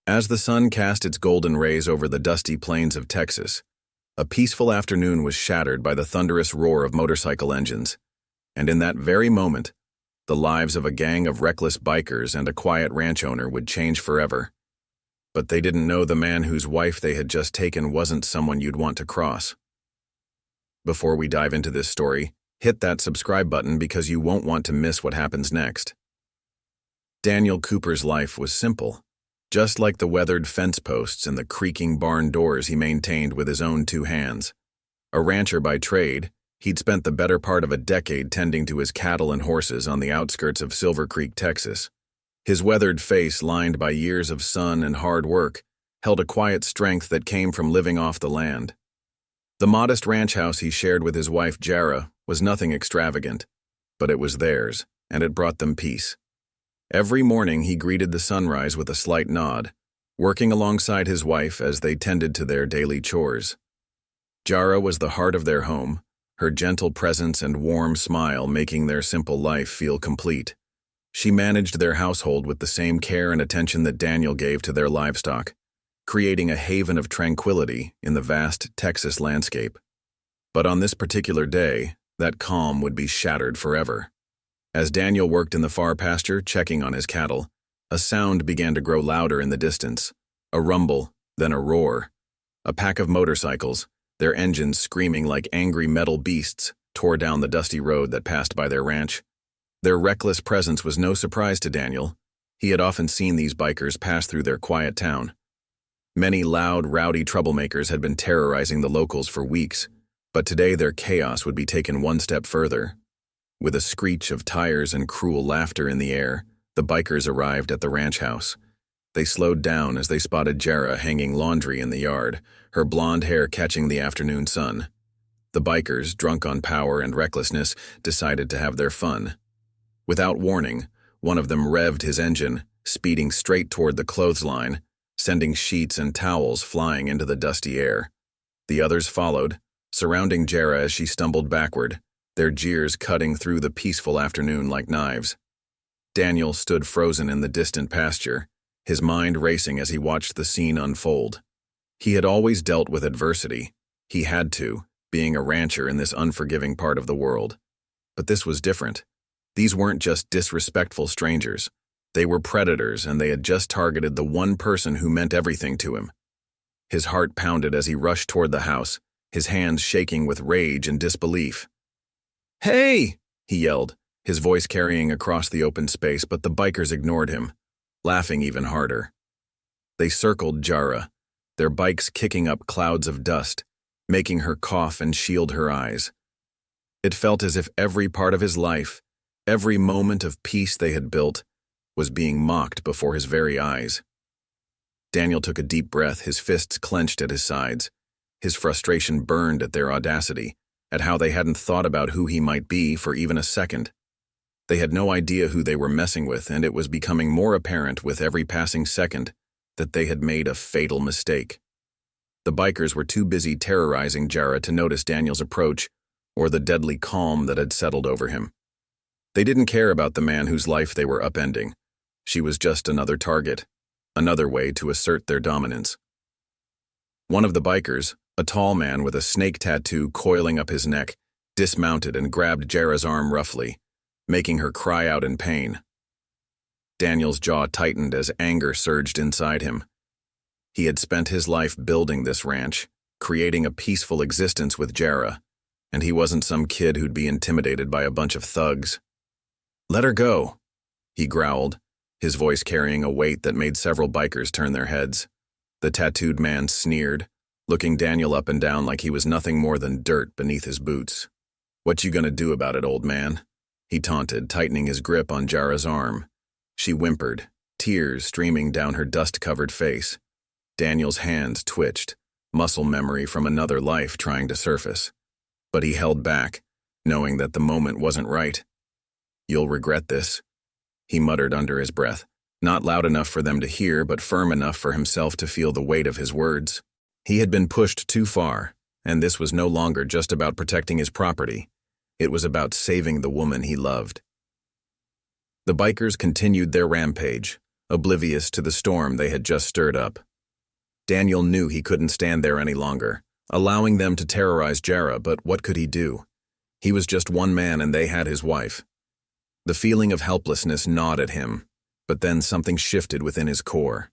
As the sun cast its golden rays over the dusty plains of Texas, a peaceful afternoon was shattered by the thunderous roar of motorcycle engines. And in that very moment, the lives of a gang of reckless bikers and a quiet ranch owner would change forever. But they didn't know the man whose wife they had just taken wasn't someone you'd want to cross. Before we dive into this story, hit that subscribe button because you won't want to miss what happens next. Daniel Cooper's life was simple. Just like the weathered fence posts and the creaking barn doors he maintained with his own two hands. A rancher by trade, he'd spent the better part of a decade tending to his cattle and horses on the outskirts of Silver Creek, Texas. His weathered face, lined by years of sun and hard work, held a quiet strength that came from living off the land. The modest ranch house he shared with his wife Jarah was nothing extravagant, but it was theirs, and it brought them peace. Every morning he greeted the sunrise with a slight nod, working alongside his wife as they tended to their daily chores. Jarah was the heart of their home, her gentle presence and warm smile making their simple life feel complete. She managed their household with the same care and attention that Daniel gave to their livestock, creating a haven of tranquility in the vast Texas landscape. But on this particular day, that calm would be shattered forever. As Daniel worked in the far pasture, checking on his cattle, a sound began to grow louder in the distance. A rumble, then a roar. A pack of motorcycles, their engines screaming like angry metal beasts, tore down the dusty road that passed by their ranch. Their reckless presence was no surprise to Daniel. He had often seen these bikers pass through their quiet town. Many loud, rowdy troublemakers had been terrorizing the locals for weeks, but today their chaos would be taken one step further. With a screech of tires and cruel laughter in the air, the bikers arrived at the ranch house. They slowed down as they spotted Jarah hanging laundry in the yard, her blonde hair catching the afternoon sun. The bikers, drunk on power and recklessness, decided to have their fun. Without warning, one of them revved his engine, speeding straight toward the clothesline, sending sheets and towels flying into the dusty air. The others followed, surrounding Jarah as she stumbled backward, their jeers cutting through the peaceful afternoon like knives. Daniel stood frozen in the distant pasture, his mind racing as he watched the scene unfold. He had always dealt with adversity. He had to, being a rancher in this unforgiving part of the world. But this was different. These weren't just disrespectful strangers. They were predators, and they had just targeted the one person who meant everything to him. His heart pounded as he rushed toward the house, his hands shaking with rage and disbelief. "Hey!" he yelled, his voice carrying across the open space, but the bikers ignored him, laughing even harder. They circled Jarah, their bikes kicking up clouds of dust, making her cough and shield her eyes. It felt as if every part of his life, every moment of peace they had built, was being mocked before his very eyes. Daniel took a deep breath, his fists clenched at his sides. His frustration burned at their audacity, at how they hadn't thought about who he might be for even a second. They had no idea who they were messing with, and it was becoming more apparent with every passing second that they had made a fatal mistake. The bikers were too busy terrorizing Jarah to notice Daniel's approach or the deadly calm that had settled over him. They didn't care about the man whose life they were upending. She was just another target, another way to assert their dominance. One of the bikers, a tall man with a snake tattoo coiling up his neck, dismounted and grabbed Jarah's arm roughly, making her cry out in pain. Daniel's jaw tightened as anger surged inside him. He had spent his life building this ranch, creating a peaceful existence with Jarah, and he wasn't some kid who'd be intimidated by a bunch of thugs. "Let her go," he growled, his voice carrying a weight that made several bikers turn their heads. The tattooed man sneered, looking Daniel up and down like he was nothing more than dirt beneath his boots. "What you gonna do about it, old man?" he taunted, tightening his grip on Jarah's arm. She whimpered, tears streaming down her dust-covered face. Daniel's hands twitched, muscle memory from another life trying to surface. But he held back, knowing that the moment wasn't right. "You'll regret this," he muttered under his breath, not loud enough for them to hear, but firm enough for himself to feel the weight of his words. He had been pushed too far, and this was no longer just about protecting his property. It was about saving the woman he loved. The bikers continued their rampage, oblivious to the storm they had just stirred up. Daniel knew he couldn't stand there any longer, allowing them to terrorize Jarah, but what could he do? He was just one man and they had his wife. The feeling of helplessness gnawed at him, but then something shifted within his core.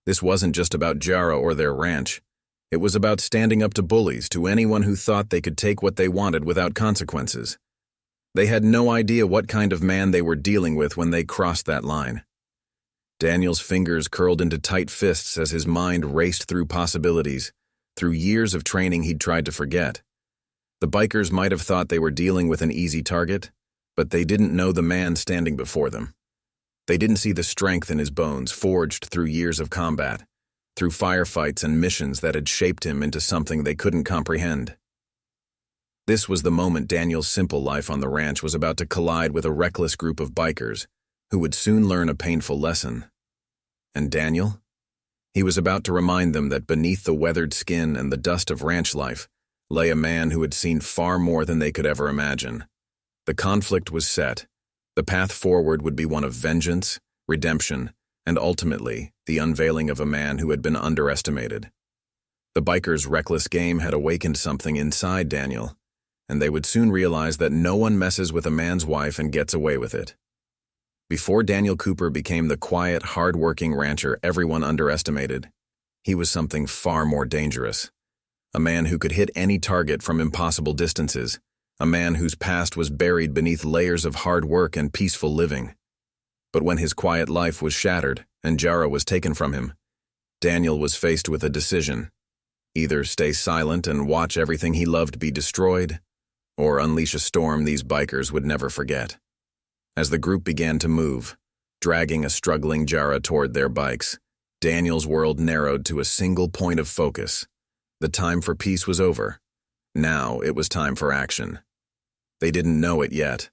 This wasn't just about Jarah or their ranch. It was about standing up to bullies, to anyone who thought they could take what they wanted without consequences. They had no idea what kind of man they were dealing with when they crossed that line. Daniel's fingers curled into tight fists as his mind raced through possibilities, through years of training he'd tried to forget. The bikers might have thought they were dealing with an easy target, but they didn't know the man standing before them. They didn't see the strength in his bones, forged through years of combat, through firefights and missions that had shaped him into something they couldn't comprehend. This was the moment Daniel's simple life on the ranch was about to collide with a reckless group of bikers who would soon learn a painful lesson. And Daniel? He was about to remind them that beneath the weathered skin and the dust of ranch life lay a man who had seen far more than they could ever imagine. The conflict was set. The path forward would be one of vengeance, redemption, and ultimately, the unveiling of a man who had been underestimated. The bikers' reckless game had awakened something inside Daniel, and they would soon realize that no one messes with a man's wife and gets away with it. Before Daniel Cooper became the quiet, hard-working rancher everyone underestimated, he was something far more dangerous. A man who could hit any target from impossible distances, a man whose past was buried beneath layers of hard work and peaceful living. But when his quiet life was shattered and Jarah was taken from him, Daniel was faced with a decision: either stay silent and watch everything he loved be destroyed, or unleash a storm these bikers would never forget. As the group began to move, dragging a struggling Jarah toward their bikes, Daniel's world narrowed to a single point of focus. The time for peace was over. Now it was time for action. They didn't know it yet,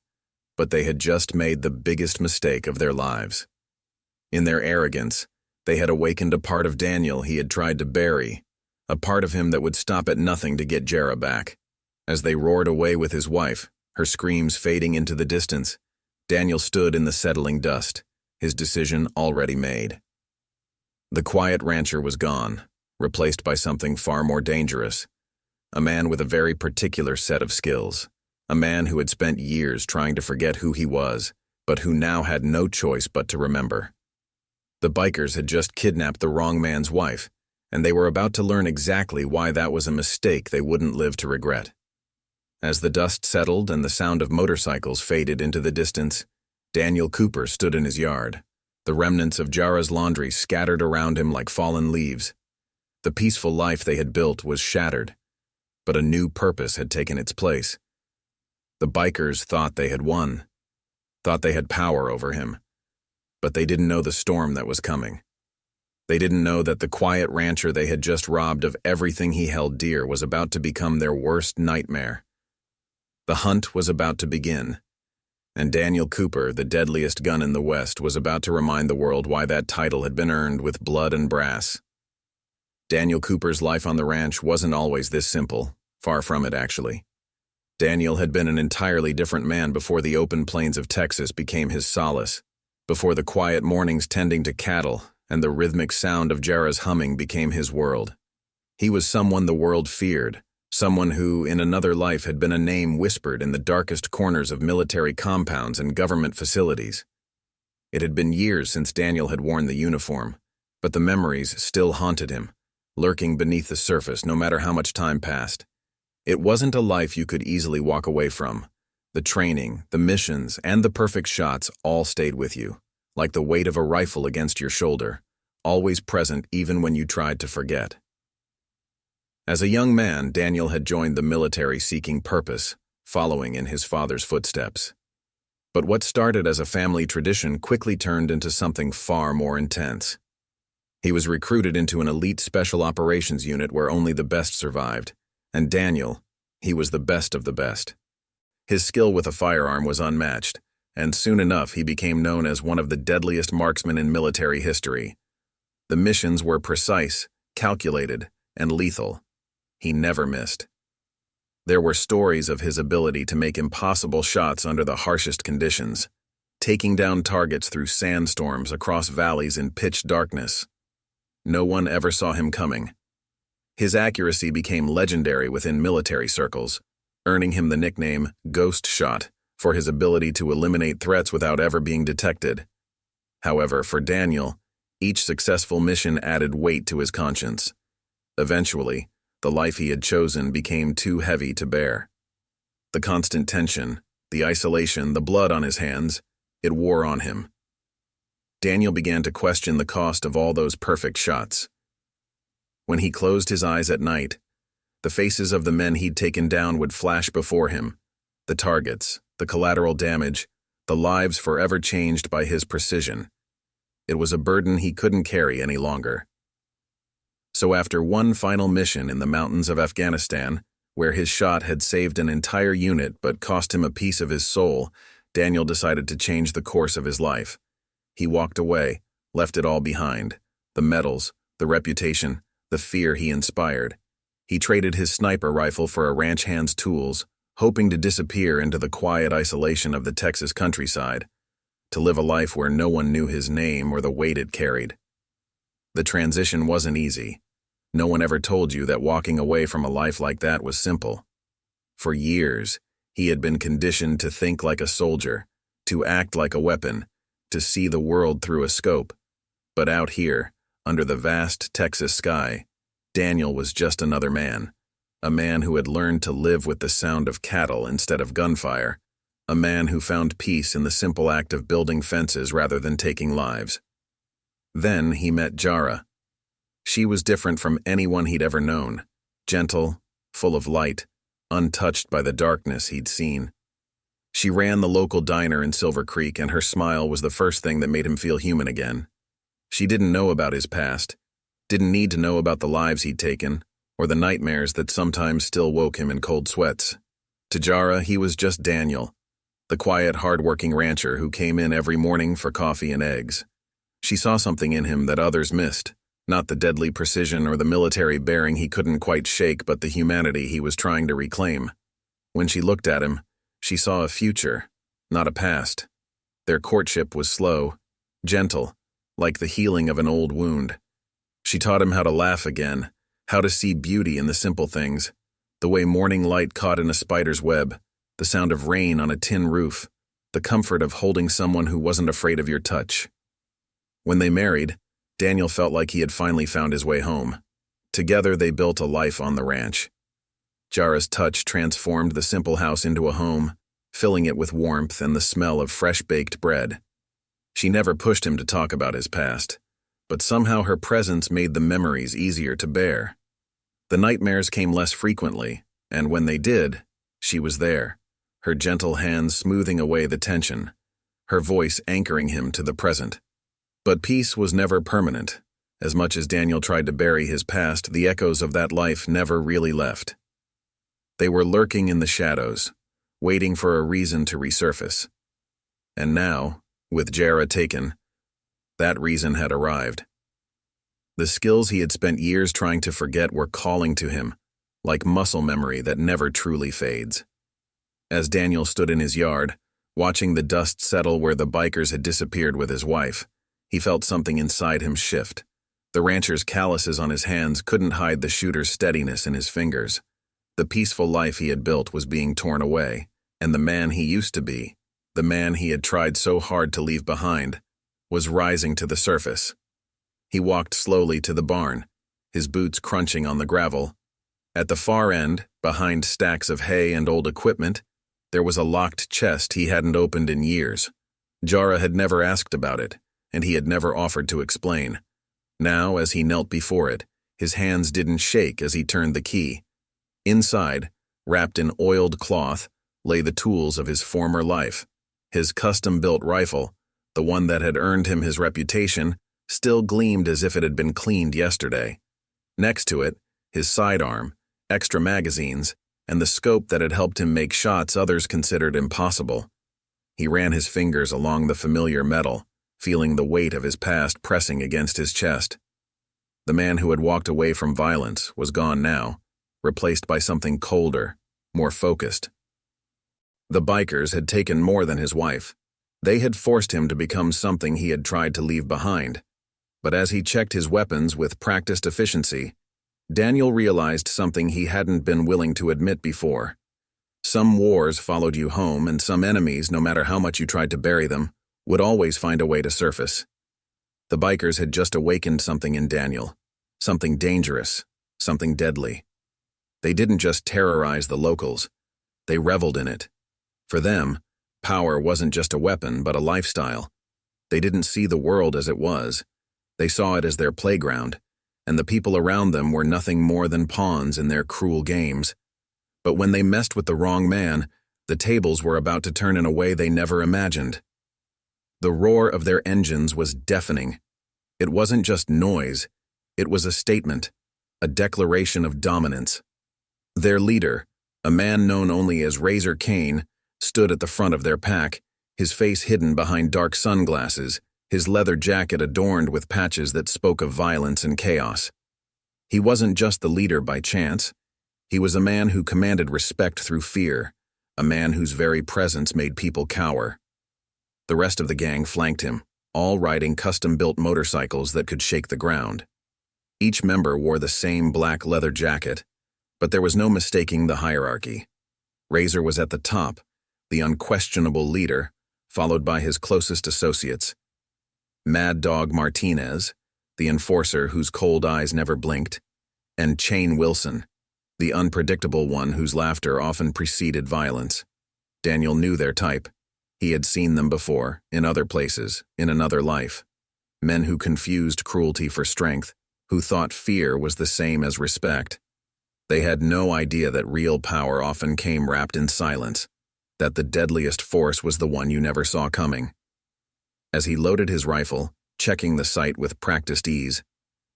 but they had just made the biggest mistake of their lives. In their arrogance, they had awakened a part of Daniel he had tried to bury, a part of him that would stop at nothing to get Jarah back. As they roared away with his wife, her screams fading into the distance, Daniel stood in the settling dust, his decision already made. The quiet rancher was gone, replaced by something far more dangerous, a man with a very particular set of skills, a man who had spent years trying to forget who he was, but who now had no choice but to remember. The bikers had just kidnapped the wrong man's wife, and they were about to learn exactly why that was a mistake they wouldn't live to regret. As the dust settled and the sound of motorcycles faded into the distance, Daniel Cooper stood in his yard, the remnants of Jarah's laundry scattered around him like fallen leaves. The peaceful life they had built was shattered, but a new purpose had taken its place. The bikers thought they had won, thought they had power over him, but they didn't know the storm that was coming. They didn't know that the quiet rancher they had just robbed of everything he held dear was about to become their worst nightmare. The hunt was about to begin, and Daniel Cooper, the deadliest gun in the West, was about to remind the world why that title had been earned with blood and brass. Daniel Cooper's life on the ranch wasn't always this simple, far from it actually. Daniel had been an entirely different man before the open plains of Texas became his solace, before the quiet mornings tending to cattle and the rhythmic sound of Jarah's humming became his world. He was someone the world feared, someone who, in another life, had been a name whispered in the darkest corners of military compounds and government facilities. It had been years since Daniel had worn the uniform, but the memories still haunted him, lurking beneath the surface no matter how much time passed. It wasn't a life you could easily walk away from. The training, the missions, and the perfect shots all stayed with you, like the weight of a rifle against your shoulder, always present even when you tried to forget. As a young man, Daniel had joined the military seeking purpose, following in his father's footsteps. But what started as a family tradition quickly turned into something far more intense. He was recruited into an elite special operations unit where only the best survived, and Daniel, he was the best of the best. His skill with a firearm was unmatched, and soon enough he became known as one of the deadliest marksmen in military history. The missions were precise, calculated, and lethal. He never missed. There were stories of his ability to make impossible shots under the harshest conditions, taking down targets through sandstorms across valleys in pitch darkness. No one ever saw him coming. His accuracy became legendary within military circles, earning him the nickname Ghost Shot for his ability to eliminate threats without ever being detected. However, for Daniel, each successful mission added weight to his conscience. Eventually, the life he had chosen became too heavy to bear. The constant tension, the isolation, the blood on his hands, it wore on him. Daniel began to question the cost of all those perfect shots. When he closed his eyes at night, the faces of the men he'd taken down would flash before him, the targets, the collateral damage, the lives forever changed by his precision. It was a burden he couldn't carry any longer. So after one final mission in the mountains of Afghanistan, where his shot had saved an entire unit but cost him a piece of his soul, Daniel decided to change the course of his life. He walked away, left it all behind, the medals, the reputation, the fear he inspired. He traded his sniper rifle for a ranch hand's tools, hoping to disappear into the quiet isolation of the Texas countryside, to live a life where no one knew his name or the weight it carried. The transition wasn't easy. No one ever told you that walking away from a life like that was simple. For years, he had been conditioned to think like a soldier, to act like a weapon, to see the world through a scope. But out here, under the vast Texas sky, Daniel was just another man, a man who had learned to live with the sound of cattle instead of gunfire, a man who found peace in the simple act of building fences rather than taking lives. Then he met Jarah. She was different from anyone he'd ever known, gentle, full of light, untouched by the darkness he'd seen. She ran the local diner in Silver Creek, and her smile was the first thing that made him feel human again. She didn't know about his past, didn't need to know about the lives he'd taken, or the nightmares that sometimes still woke him in cold sweats. To Jarah, he was just Daniel, the quiet, hardworking rancher who came in every morning for coffee and eggs. She saw something in him that others missed, not the deadly precision or the military bearing he couldn't quite shake, but the humanity he was trying to reclaim. When she looked at him, she saw a future, not a past. Their courtship was slow, gentle, like the healing of an old wound. She taught him how to laugh again, how to see beauty in the simple things, the way morning light caught in a spider's web, the sound of rain on a tin roof, the comfort of holding someone who wasn't afraid of your touch. When they married, Daniel felt like he had finally found his way home. Together they built a life on the ranch. Jarah's touch transformed the simple house into a home, filling it with warmth and the smell of fresh-baked bread. She never pushed him to talk about his past, but somehow her presence made the memories easier to bear. The nightmares came less frequently, and when they did, she was there, her gentle hands smoothing away the tension, her voice anchoring him to the present. But peace was never permanent. As much as Daniel tried to bury his past, the echoes of that life never really left. They were lurking in the shadows, waiting for a reason to resurface. And now, with Jarah taken, that reason had arrived. The skills he had spent years trying to forget were calling to him, like muscle memory that never truly fades. As Daniel stood in his yard, watching the dust settle where the bikers had disappeared with his wife, he felt something inside him shift. The rancher's calluses on his hands couldn't hide the shooter's steadiness in his fingers. The peaceful life he had built was being torn away, and the man he used to be, the man he had tried so hard to leave behind, was rising to the surface. He walked slowly to the barn, his boots crunching on the gravel. At the far end, behind stacks of hay and old equipment, there was a locked chest he hadn't opened in years. Jarah had never asked about it, and he had never offered to explain. Now, as he knelt before it, his hands didn't shake as he turned the key. Inside, wrapped in oiled cloth, lay the tools of his former life. His custom-built rifle, the one that had earned him his reputation, still gleamed as if it had been cleaned yesterday. Next to it, his sidearm, extra magazines, and the scope that had helped him make shots others considered impossible. He ran his fingers along the familiar metal, feeling the weight of his past pressing against his chest. The man who had walked away from violence was gone now, replaced by something colder, more focused. The bikers had taken more than his wife. They had forced him to become something he had tried to leave behind. But as he checked his weapons with practiced efficiency, Daniel realized something he hadn't been willing to admit before. Some wars followed you home, and some enemies, no matter how much you tried to bury them, would always find a way to surface. The bikers had just awakened something in Daniel, something dangerous, something deadly. They didn't just terrorize the locals, they reveled in it. For them, power wasn't just a weapon, but a lifestyle. They didn't see the world as it was. They saw it as their playground, and the people around them were nothing more than pawns in their cruel games. But when they messed with the wrong man, the tables were about to turn in a way they never imagined. The roar of their engines was deafening. It wasn't just noise, it was a statement, a declaration of dominance. Their leader, a man known only as Razor Cain, stood at the front of their pack, his face hidden behind dark sunglasses, his leather jacket adorned with patches that spoke of violence and chaos. He wasn't just the leader by chance. He was a man who commanded respect through fear, a man whose very presence made people cower. The rest of the gang flanked him, all riding custom-built motorcycles that could shake the ground. Each member wore the same black leather jacket, but there was no mistaking the hierarchy. Razor was at the top, the unquestionable leader, followed by his closest associates. Mad Dog Martinez, the enforcer whose cold eyes never blinked, and Chain Wilson, the unpredictable one whose laughter often preceded violence. Daniel knew their type. He had seen them before, in other places, in another life. Men who confused cruelty for strength, who thought fear was the same as respect. They had no idea that real power often came wrapped in silence, that the deadliest force was the one you never saw coming. As he loaded his rifle, checking the sight with practiced ease,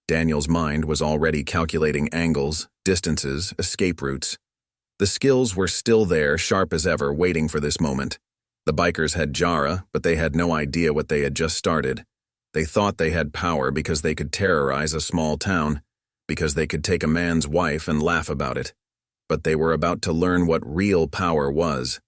Daniel's mind was already calculating angles, distances, escape routes. The skills were still there, sharp as ever, waiting for this moment. The bikers had Jarah, but they had no idea what they had just started. They thought they had power because they could terrorize a small town, because they could take a man's wife and laugh about it. But they were about to learn what real power was,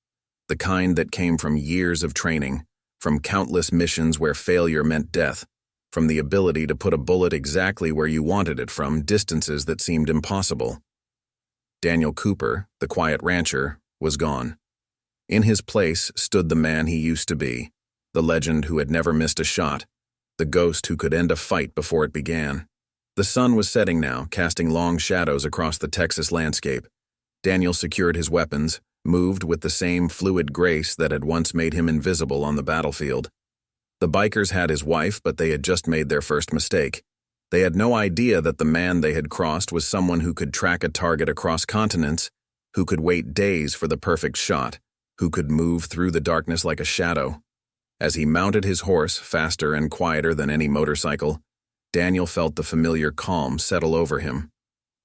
the kind that came from years of training, from countless missions where failure meant death, from the ability to put a bullet exactly where you wanted it from distances that seemed impossible. Daniel Cooper, the quiet rancher, was gone. In his place stood the man he used to be, the legend who had never missed a shot, the ghost who could end a fight before it began. The sun was setting now, casting long shadows across the Texas landscape. Daniel secured his weapons, moved with the same fluid grace that had once made him invisible on the battlefield. The bikers had his wife, but they had just made their first mistake. They had no idea that the man they had crossed was someone who could track a target across continents, who could wait days for the perfect shot, who could move through the darkness like a shadow. As he mounted his horse, faster and quieter than any motorcycle, Daniel felt the familiar calm settle over him.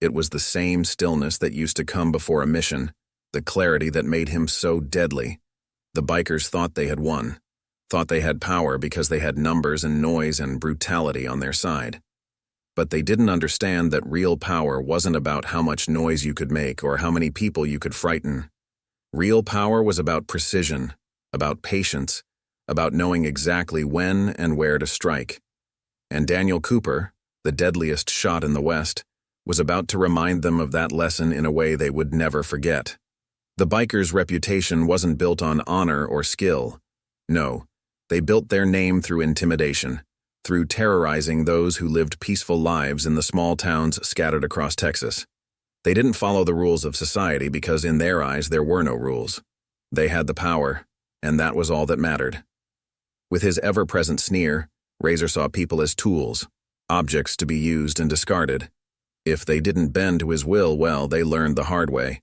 It was the same stillness that used to come before a mission, the clarity that made him so deadly. The bikers thought they had won, thought they had power because they had numbers and noise and brutality on their side. But they didn't understand that real power wasn't about how much noise you could make or how many people you could frighten. Real power was about precision, about patience, about knowing exactly when and where to strike. And Daniel Cooper, the deadliest shot in the West, was about to remind them of that lesson in a way they would never forget. The bikers' reputation wasn't built on honor or skill. No, they built their name through intimidation, through terrorizing those who lived peaceful lives in the small towns scattered across Texas. They didn't follow the rules of society because in their eyes there were no rules. They had the power, and that was all that mattered. With his ever-present sneer, Razor saw people as tools, objects to be used and discarded. If they didn't bend to his will, well, they learned the hard way.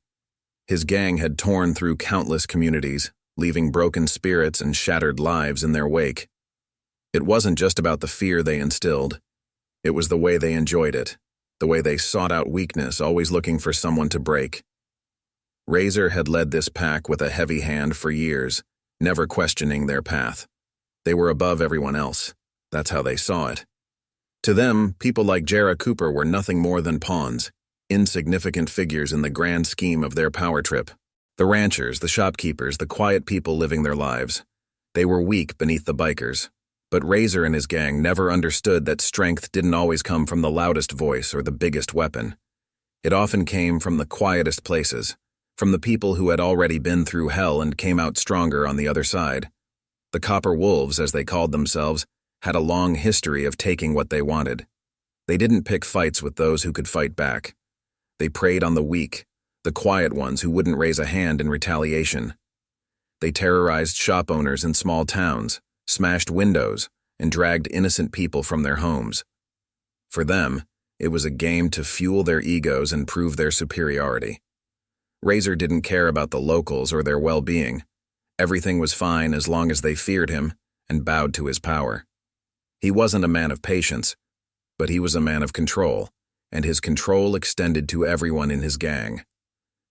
His gang had torn through countless communities, leaving broken spirits and shattered lives in their wake. It wasn't just about the fear they instilled. It was the way they enjoyed it, the way they sought out weakness, always looking for someone to break. Razor had led this pack with a heavy hand for years, never questioning their path. They were above everyone else. That's how they saw it. To them, people like Jarah Cooper were nothing more than pawns, insignificant figures in the grand scheme of their power trip. The ranchers, the shopkeepers, the quiet people living their lives. They were weak beneath the bikers, but Razor and his gang never understood that strength didn't always come from the loudest voice or the biggest weapon. It often came from the quietest places, from the people who had already been through hell and came out stronger on the other side. The Copper Wolves, as they called themselves, had a long history of taking what they wanted. They didn't pick fights with those who could fight back. They preyed on the weak, the quiet ones who wouldn't raise a hand in retaliation. They terrorized shop owners in small towns, smashed windows, and dragged innocent people from their homes. For them, it was a game to fuel their egos and prove their superiority. Razor didn't care about the locals or their well-being. Everything was fine as long as they feared him and bowed to his power. He wasn't a man of patience, but he was a man of control, and his control extended to everyone in his gang.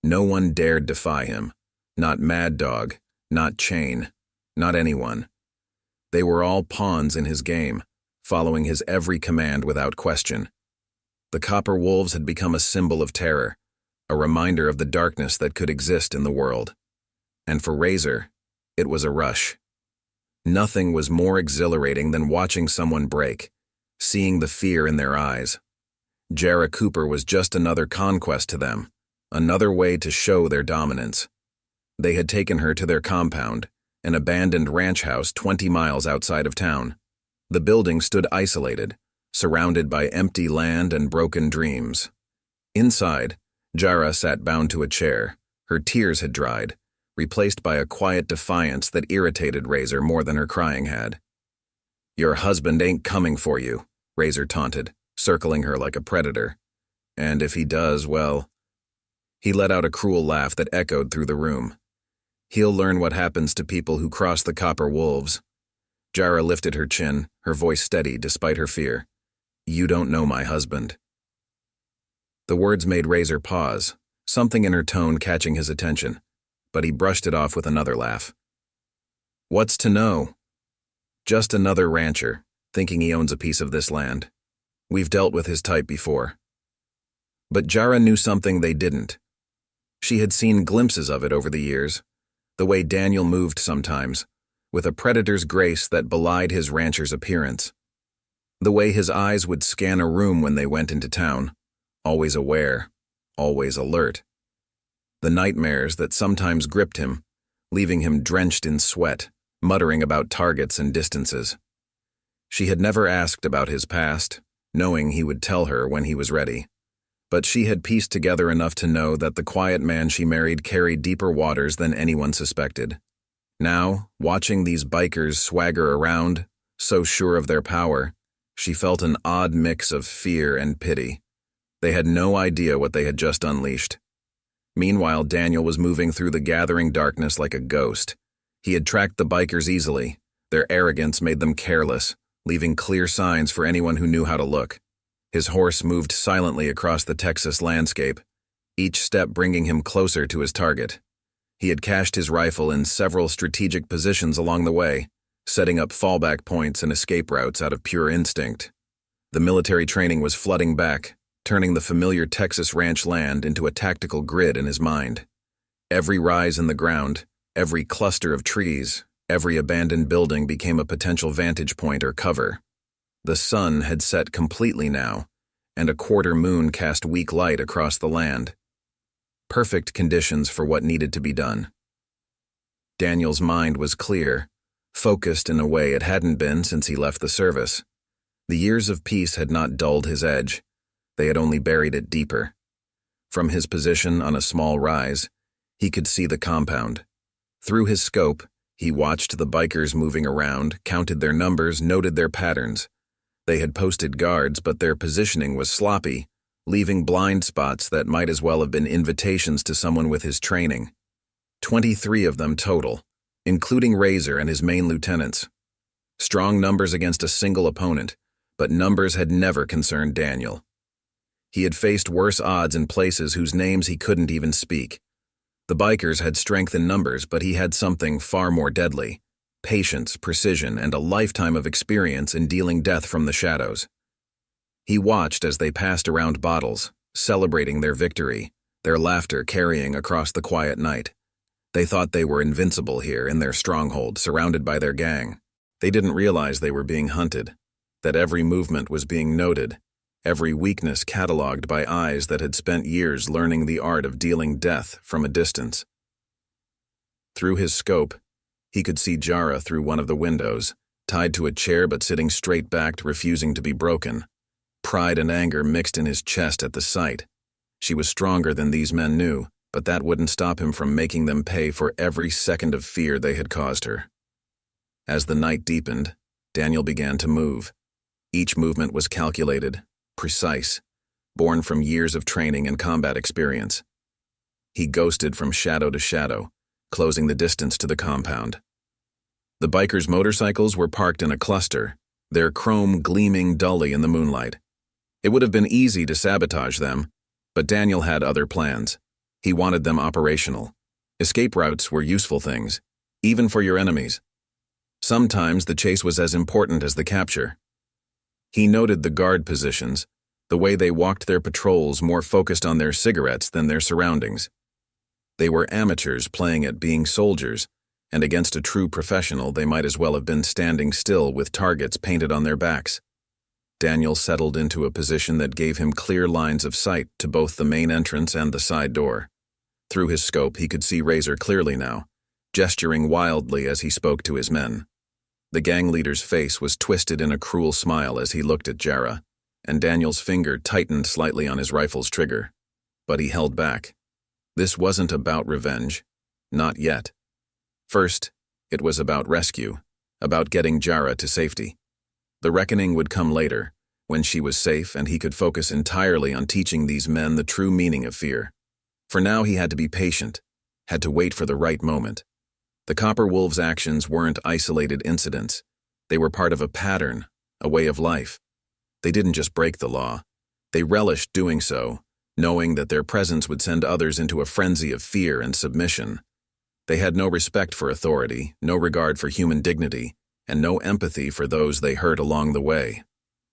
No one dared defy him, not Mad Dog, not Chain, not anyone. They were all pawns in his game, following his every command without question. The Copper Wolves had become a symbol of terror, a reminder of the darkness that could exist in the world. And for Razor, it was a rush. Nothing was more exhilarating than watching someone break, seeing the fear in their eyes. Jarah Cooper was just another conquest to them, another way to show their dominance. They had taken her to their compound, an abandoned ranch house 20 miles outside of town. The building stood isolated, surrounded by empty land and broken dreams. Inside, Jarah sat bound to a chair. Her tears had dried, replaced by a quiet defiance that irritated Razor more than her crying had. "Your husband ain't coming for you," Razor taunted, circling her like a predator. "And if he does, well..." He let out a cruel laugh that echoed through the room. "He'll learn what happens to people who cross the Copper Wolves." Jarah lifted her chin, her voice steady despite her fear. "You don't know my husband." The words made Razor pause, something in her tone catching his attention, but he brushed it off with another laugh. "What's to know? Just another rancher, thinking he owns a piece of this land. We've dealt with his type before." But Jarah knew something they didn't. She had seen glimpses of it over the years, the way Daniel moved sometimes, with a predator's grace that belied his rancher's appearance. The way his eyes would scan a room when they went into town, always aware, always alert. The nightmares that sometimes gripped him, leaving him drenched in sweat, muttering about targets and distances. She had never asked about his past, knowing he would tell her when he was ready. But she had pieced together enough to know that the quiet man she married carried deeper waters than anyone suspected. Now, watching these bikers swagger around, so sure of their power, she felt an odd mix of fear and pity. They had no idea what they had just unleashed. Meanwhile, Daniel was moving through the gathering darkness like a ghost. He had tracked the bikers easily. Their arrogance made them careless, leaving clear signs for anyone who knew how to look. His horse moved silently across the Texas landscape, each step bringing him closer to his target. He had cached his rifle in several strategic positions along the way, setting up fallback points and escape routes out of pure instinct. The military training was flooding back, turning the familiar Texas ranch land into a tactical grid in his mind. Every rise in the ground, every cluster of trees, every abandoned building became a potential vantage point or cover. The sun had set completely now, and a quarter moon cast weak light across the land. Perfect conditions for what needed to be done. Daniel's mind was clear, focused in a way it hadn't been since he left the service. The years of peace had not dulled his edge. They had only buried it deeper. From his position on a small rise, he could see the compound. Through his scope, he watched the bikers moving around, counted their numbers, noted their patterns. They had posted guards, but their positioning was sloppy, leaving blind spots that might as well have been invitations to someone with his training. 23 of them total, including Razor and his main lieutenants. Strong numbers against a single opponent, but numbers had never concerned Daniel. He had faced worse odds in places whose names he couldn't even speak. The bikers had strength in numbers, but he had something far more deadly: patience, precision, and a lifetime of experience in dealing death from the shadows. He watched as they passed around bottles, celebrating their victory, their laughter carrying across the quiet night. They thought they were invincible here in their stronghold, surrounded by their gang. They didn't realize they were being hunted, that every movement was being noted, every weakness catalogued by eyes that had spent years learning the art of dealing death from a distance. Through his scope, he could see Jarah through one of the windows, tied to a chair but sitting straight-backed, refusing to be broken. Pride and anger mixed in his chest at the sight. She was stronger than these men knew, but that wouldn't stop him from making them pay for every second of fear they had caused her. As the night deepened, Daniel began to move. Each movement was calculated, precise, born from years of training and combat experience. He ghosted from shadow to shadow, closing the distance to the compound. The bikers' motorcycles were parked in a cluster, their chrome gleaming dully in the moonlight. It would have been easy to sabotage them, but Daniel had other plans. He wanted them operational. Escape routes were useful things, even for your enemies. Sometimes the chase was as important as the capture. He noted the guard positions, the way they walked their patrols, more focused on their cigarettes than their surroundings. They were amateurs playing at being soldiers, and against a true professional they might as well have been standing still with targets painted on their backs. Daniel settled into a position that gave him clear lines of sight to both the main entrance and the side door. Through his scope he could see Razor clearly now, gesturing wildly as he spoke to his men. The gang leader's face was twisted in a cruel smile as he looked at Jarah, and Daniel's finger tightened slightly on his rifle's trigger. But he held back. This wasn't about revenge. Not yet. First, it was about rescue, about getting Jarah to safety. The reckoning would come later, when she was safe and he could focus entirely on teaching these men the true meaning of fear. For now he had to be patient, had to wait for the right moment. The Copper Wolves' actions weren't isolated incidents. They were part of a pattern, a way of life. They didn't just break the law. They relished doing so, knowing that their presence would send others into a frenzy of fear and submission. They had no respect for authority, no regard for human dignity, and no empathy for those they hurt along the way.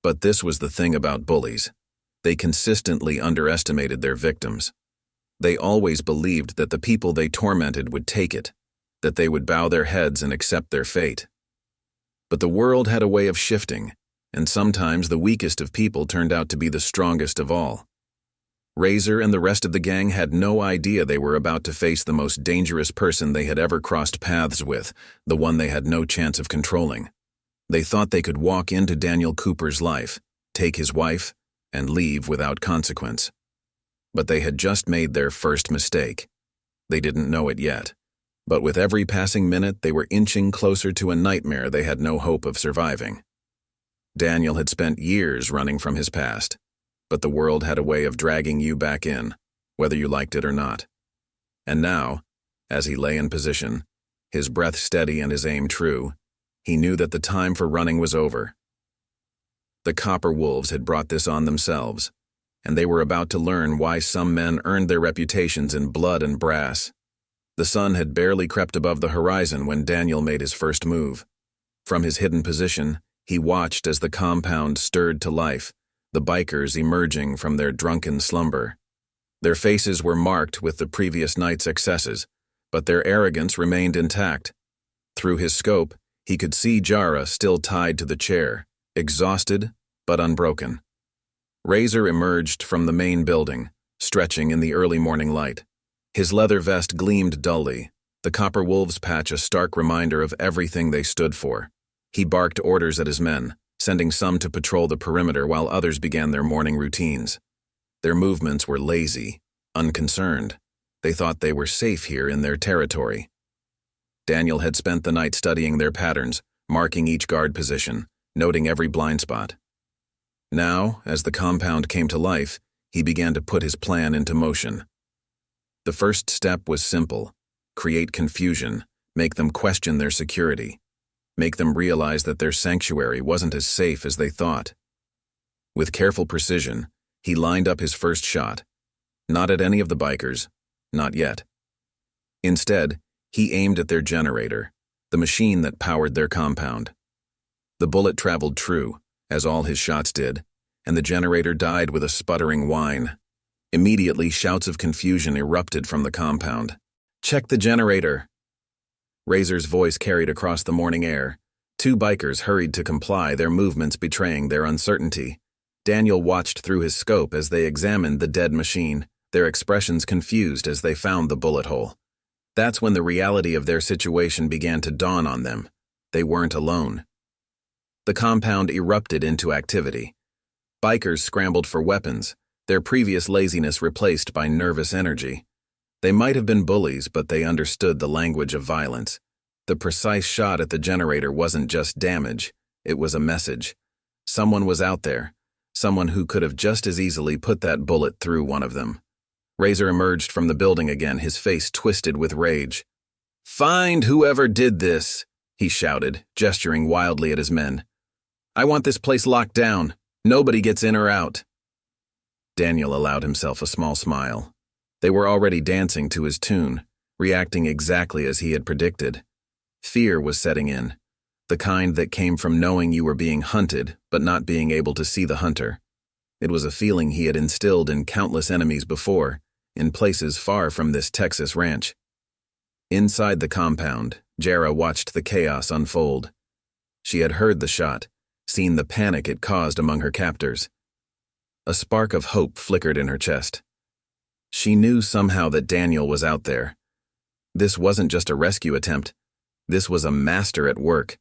But this was the thing about bullies. They consistently underestimated their victims. They always believed that the people they tormented would take it, that they would bow their heads and accept their fate. But the world had a way of shifting, and sometimes the weakest of people turned out to be the strongest of all. Razor and the rest of the gang had no idea they were about to face the most dangerous person they had ever crossed paths with, the one they had no chance of controlling. They thought they could walk into Daniel Cooper's life, take his wife, and leave without consequence. But they had just made their first mistake. They didn't know it yet. But with every passing minute, they were inching closer to a nightmare they had no hope of surviving. Daniel had spent years running from his past, but the world had a way of dragging you back in, whether you liked it or not. And now, as he lay in position, his breath steady and his aim true, he knew that the time for running was over. The Copper Wolves had brought this on themselves, and they were about to learn why some men earned their reputations in blood and brass. The sun had barely crept above the horizon when Daniel made his first move. From his hidden position, he watched as the compound stirred to life, the bikers emerging from their drunken slumber. Their faces were marked with the previous night's excesses, but their arrogance remained intact. Through his scope, he could see Jarah still tied to the chair, exhausted but unbroken. Razor emerged from the main building, stretching in the early morning light. His leather vest gleamed dully, the Copper Wolves patch a stark reminder of everything they stood for. He barked orders at his men, sending some to patrol the perimeter while others began their morning routines. Their movements were lazy, unconcerned. They thought they were safe here in their territory. Daniel had spent the night studying their patterns, marking each guard position, noting every blind spot. Now, as the compound came to life, he began to put his plan into motion. The first step was simple: create confusion, make them question their security, make them realize that their sanctuary wasn't as safe as they thought. With careful precision, he lined up his first shot, not at any of the bikers, not yet. Instead, he aimed at their generator, the machine that powered their compound. The bullet traveled true, as all his shots did, and the generator died with a sputtering whine. Immediately, shouts of confusion erupted from the compound. Check the generator. Razor's voice carried across the morning air. Two bikers hurried to comply, their movements betraying their uncertainty. Daniel watched through his scope as they examined the dead machine, their expressions confused as they found the bullet hole. That's when the reality of their situation began to dawn on them. They weren't alone. The compound erupted into activity. Bikers scrambled for weapons, their previous laziness replaced by nervous energy. They might have been bullies, but they understood the language of violence. The precise shot at the generator wasn't just damage, it was a message. Someone was out there, someone who could have just as easily put that bullet through one of them. Razor emerged from the building again, his face twisted with rage. "Find whoever did this," he shouted, gesturing wildly at his men. "I want this place locked down. Nobody gets in or out." Daniel allowed himself a small smile. They were already dancing to his tune, reacting exactly as he had predicted. Fear was setting in, the kind that came from knowing you were being hunted but not being able to see the hunter. It was a feeling he had instilled in countless enemies before, in places far from this Texas ranch. Inside the compound, Jarah watched the chaos unfold. She had heard the shot, seen the panic it caused among her captors. A spark of hope flickered in her chest. She knew somehow that Daniel was out there. This wasn't just a rescue attempt. This was a master at work,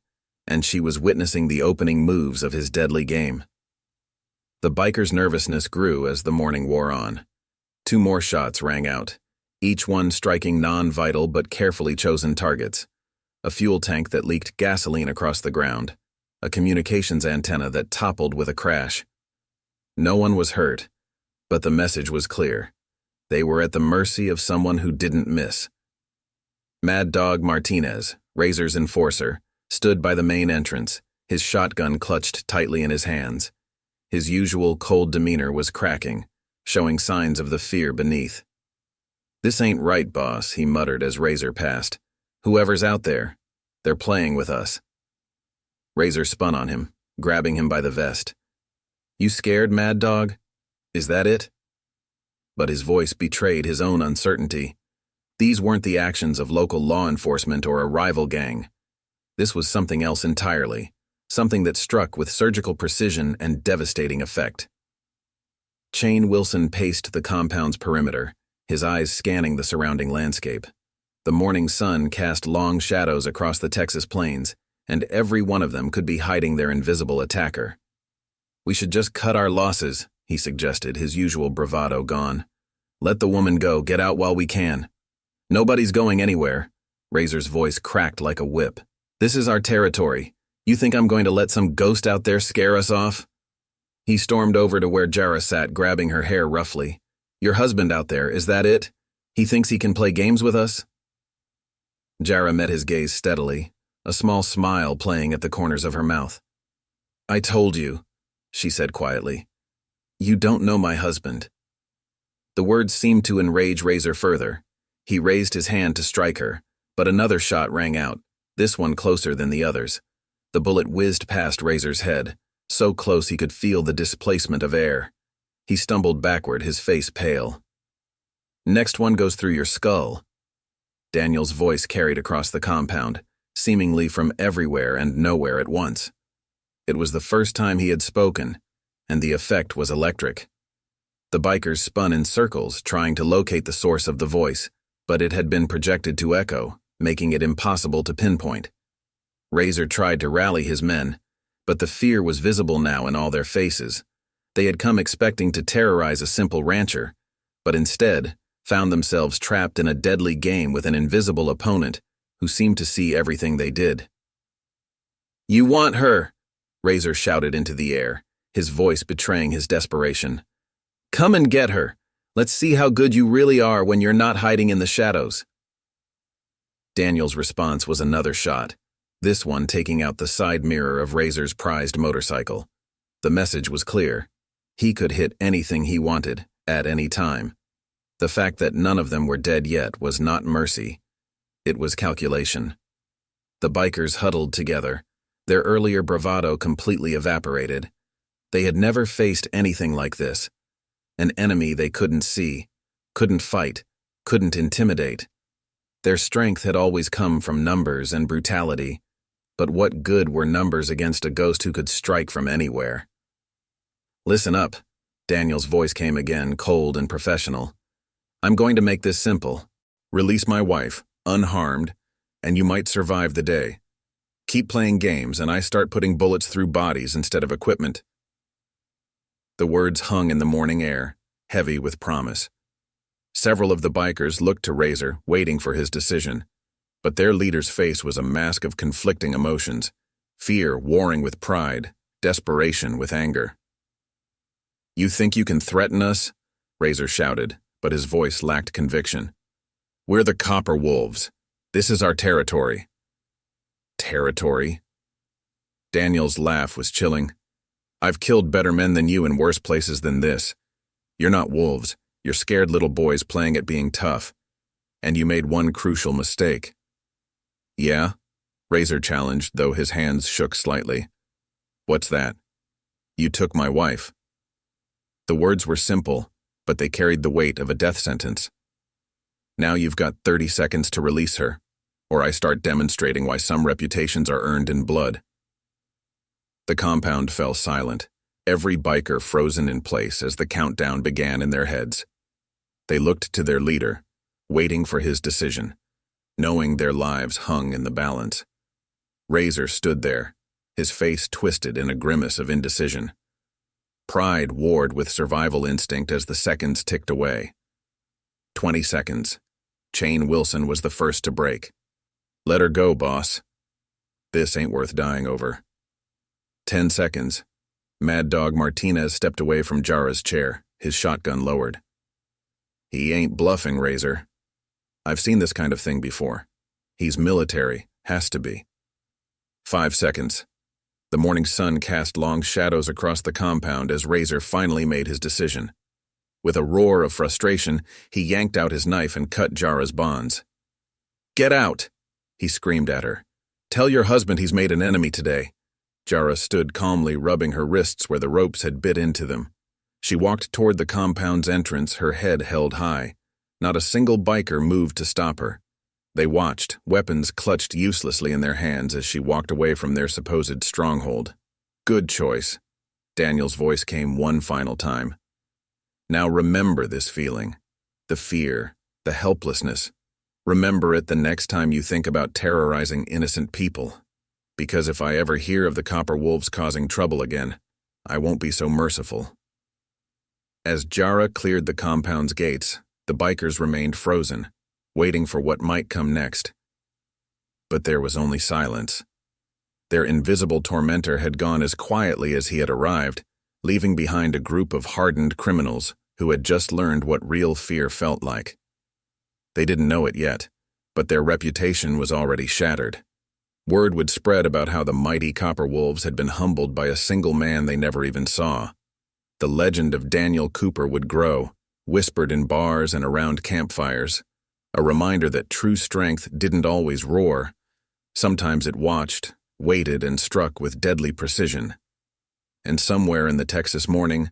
and she was witnessing the opening moves of his deadly game. The biker's nervousness grew as the morning wore on. 2 more shots rang out, each one striking non-vital but carefully chosen targets. A fuel tank that leaked gasoline across the ground, a communications antenna that toppled with a crash. No one was hurt, but the message was clear. They were at the mercy of someone who didn't miss. Mad Dog Martinez, Razor's enforcer, stood by the main entrance, his shotgun clutched tightly in his hands. His usual cold demeanor was cracking, showing signs of the fear beneath. "This ain't right, boss," he muttered as Razor passed. "Whoever's out there, they're playing with us." Razor spun on him, grabbing him by the vest. "You scared, Mad Dog? Is that it?" But his voice betrayed his own uncertainty. These weren't the actions of local law enforcement or a rival gang. This was something else entirely, something that struck with surgical precision and devastating effect. Chain Wilson paced the compound's perimeter, his eyes scanning the surrounding landscape. The morning sun cast long shadows across the Texas plains, and every one of them could be hiding their invisible attacker. "We should just cut our losses," he suggested, his usual bravado gone. "Let the woman go, get out while we can." "Nobody's going anywhere." Razor's voice cracked like a whip. "This is our territory. You think I'm going to let some ghost out there scare us off?" He stormed over to where Jarah sat, grabbing her hair roughly. "Your husband out there, is that it? He thinks he can play games with us?" Jarah met his gaze steadily, a small smile playing at the corners of her mouth. "I told you," she said quietly. "You don't know my husband." The words seemed to enrage Razor further. He raised his hand to strike her, but another shot rang out, this one closer than the others. The bullet whizzed past Razor's head, so close he could feel the displacement of air. He stumbled backward, his face pale. "Next one goes through your skull." Daniel's voice carried across the compound, seemingly from everywhere and nowhere at once. It was the first time he had spoken, and the effect was electric. The bikers spun in circles, trying to locate the source of the voice, but it had been projected to echo, making it impossible to pinpoint. Razor tried to rally his men, but the fear was visible now in all their faces. They had come expecting to terrorize a simple rancher, but instead found themselves trapped in a deadly game with an invisible opponent who seemed to see everything they did. "You want her," Razor shouted into the air, his voice betraying his desperation. "Come and get her. Let's see how good you really are when you're not hiding in the shadows." Daniel's response was another shot, this one taking out the side mirror of Razor's prized motorcycle. The message was clear. He could hit anything he wanted, at any time. The fact that none of them were dead yet was not mercy. It was calculation. The bikers huddled together, their earlier bravado completely evaporated. They had never faced anything like this. An enemy they couldn't see, couldn't fight, couldn't intimidate. Their strength had always come from numbers and brutality, but what good were numbers against a ghost who could strike from anywhere? "Listen up," Daniel's voice came again, cold and professional. "I'm going to make this simple. Release my wife, unharmed, and you might survive the day. Keep playing games, and I start putting bullets through bodies instead of equipment." The words hung in the morning air, heavy with promise. Several of the bikers looked to Razor, waiting for his decision, but their leader's face was a mask of conflicting emotions, fear warring with pride, desperation with anger. "You think you can threaten us?" Razor shouted, but his voice lacked conviction. "We're the Copper Wolves. This is our territory." "Territory?" Daniel's laugh was chilling. "I've killed better men than you in worse places than this. You're not wolves. You're scared little boys playing at being tough. And you made one crucial mistake." "Yeah?" Razor challenged, though his hands shook slightly. "What's that?" "You took my wife." The words were simple, but they carried the weight of a death sentence. "Now you've got 30 seconds to release her, or I start demonstrating why some reputations are earned in blood." The compound fell silent, every biker frozen in place as the countdown began in their heads. They looked to their leader, waiting for his decision, knowing their lives hung in the balance. Razor stood there, his face twisted in a grimace of indecision. Pride warred with survival instinct as the seconds ticked away. 20 seconds. Chain Wilson was the first to break. "Let her go, boss. This ain't worth dying over." 10 seconds. Mad Dog Martinez stepped away from Jarah's chair, his shotgun lowered. "He ain't bluffing, Razor. I've seen this kind of thing before. He's military, has to be." 5 seconds. The morning sun cast long shadows across the compound as Razor finally made his decision. With a roar of frustration, he yanked out his knife and cut Jarah's bonds. "Get out!" he screamed at her. "Tell your husband he's made an enemy today." Jarah stood calmly, rubbing her wrists where the ropes had bit into them. She walked toward the compound's entrance, her head held high. Not a single biker moved to stop her. They watched, weapons clutched uselessly in their hands as she walked away from their supposed stronghold. "Good choice." Daniel's voice came one final time. "Now remember this feeling. The fear, the helplessness. Remember it the next time you think about terrorizing innocent people. Because if I ever hear of the Copper Wolves causing trouble again, I won't be so merciful." As Jarah cleared the compound's gates, the bikers remained frozen, waiting for what might come next. But there was only silence. Their invisible tormentor had gone as quietly as he had arrived, leaving behind a group of hardened criminals who had just learned what real fear felt like. They didn't know it yet, but their reputation was already shattered. Word would spread about how the mighty Copper Wolves had been humbled by a single man they never even saw. The legend of Daniel Cooper would grow, whispered in bars and around campfires, a reminder that true strength didn't always roar. Sometimes it watched, waited, and struck with deadly precision. And somewhere in the Texas morning,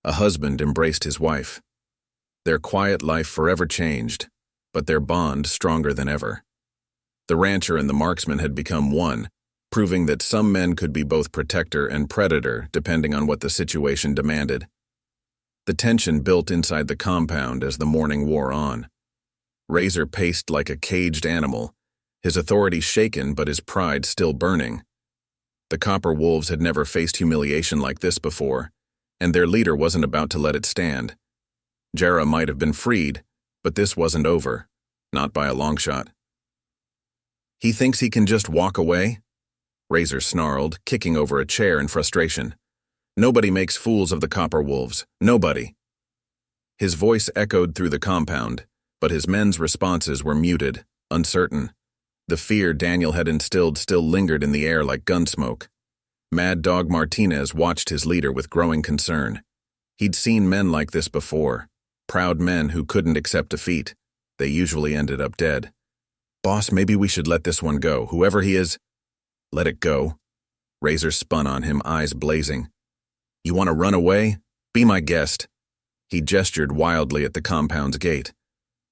a husband embraced his wife. Their quiet life forever changed, but their bond stronger than ever. The rancher and the marksman had become one, proving that some men could be both protector and predator depending on what the situation demanded. The tension built inside the compound as the morning wore on. Razor paced like a caged animal, his authority shaken but his pride still burning. The Copper Wolves had never faced humiliation like this before, and their leader wasn't about to let it stand. Jarah might have been freed, but this wasn't over, not by a long shot. "He thinks he can just walk away?" Razor snarled, kicking over a chair in frustration. "Nobody makes fools of the Copper Wolves. Nobody." His voice echoed through the compound, but his men's responses were muted, uncertain. The fear Daniel had instilled still lingered in the air like gunsmoke. Mad Dog Martinez watched his leader with growing concern. He'd seen men like this before, proud men who couldn't accept defeat. They usually ended up dead. "Boss, maybe we should let this one go, whoever he is." "Let it go." Razor spun on him, eyes blazing. "You want to run away? Be my guest." He gestured wildly at the compound's gate.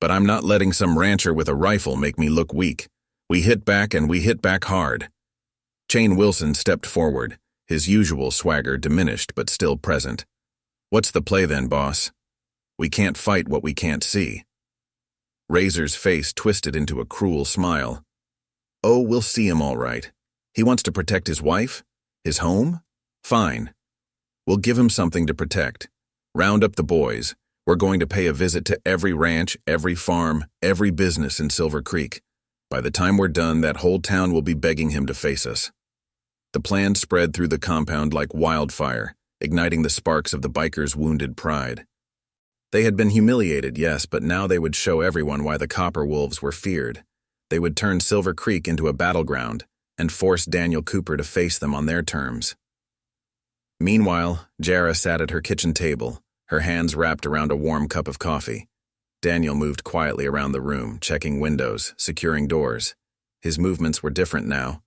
But I'm not letting some rancher with a rifle make me look weak. We hit back and we hit back hard. Chain Wilson stepped forward, his usual swagger diminished but still present. What's the play then, boss? We can't fight what we can't see. Razor's face twisted into a cruel smile. Oh, we'll see him all right. He wants to protect his wife? His home? Fine. We'll give him something to protect. Round up the boys. We're going to pay a visit to every ranch, every farm, every business in Silver Creek. By the time we're done, that whole town will be begging him to face us. The plan spread through the compound like wildfire, igniting the sparks of the bikers' wounded pride. They had been humiliated, yes, but now they would show everyone why the Copper Wolves were feared. They would turn Silver Creek into a battleground and force Daniel Cooper to face them on their terms. Meanwhile, Jarah sat at her kitchen table, her hands wrapped around a warm cup of coffee. Daniel moved quietly around the room, checking windows, securing doors. His movements were different now.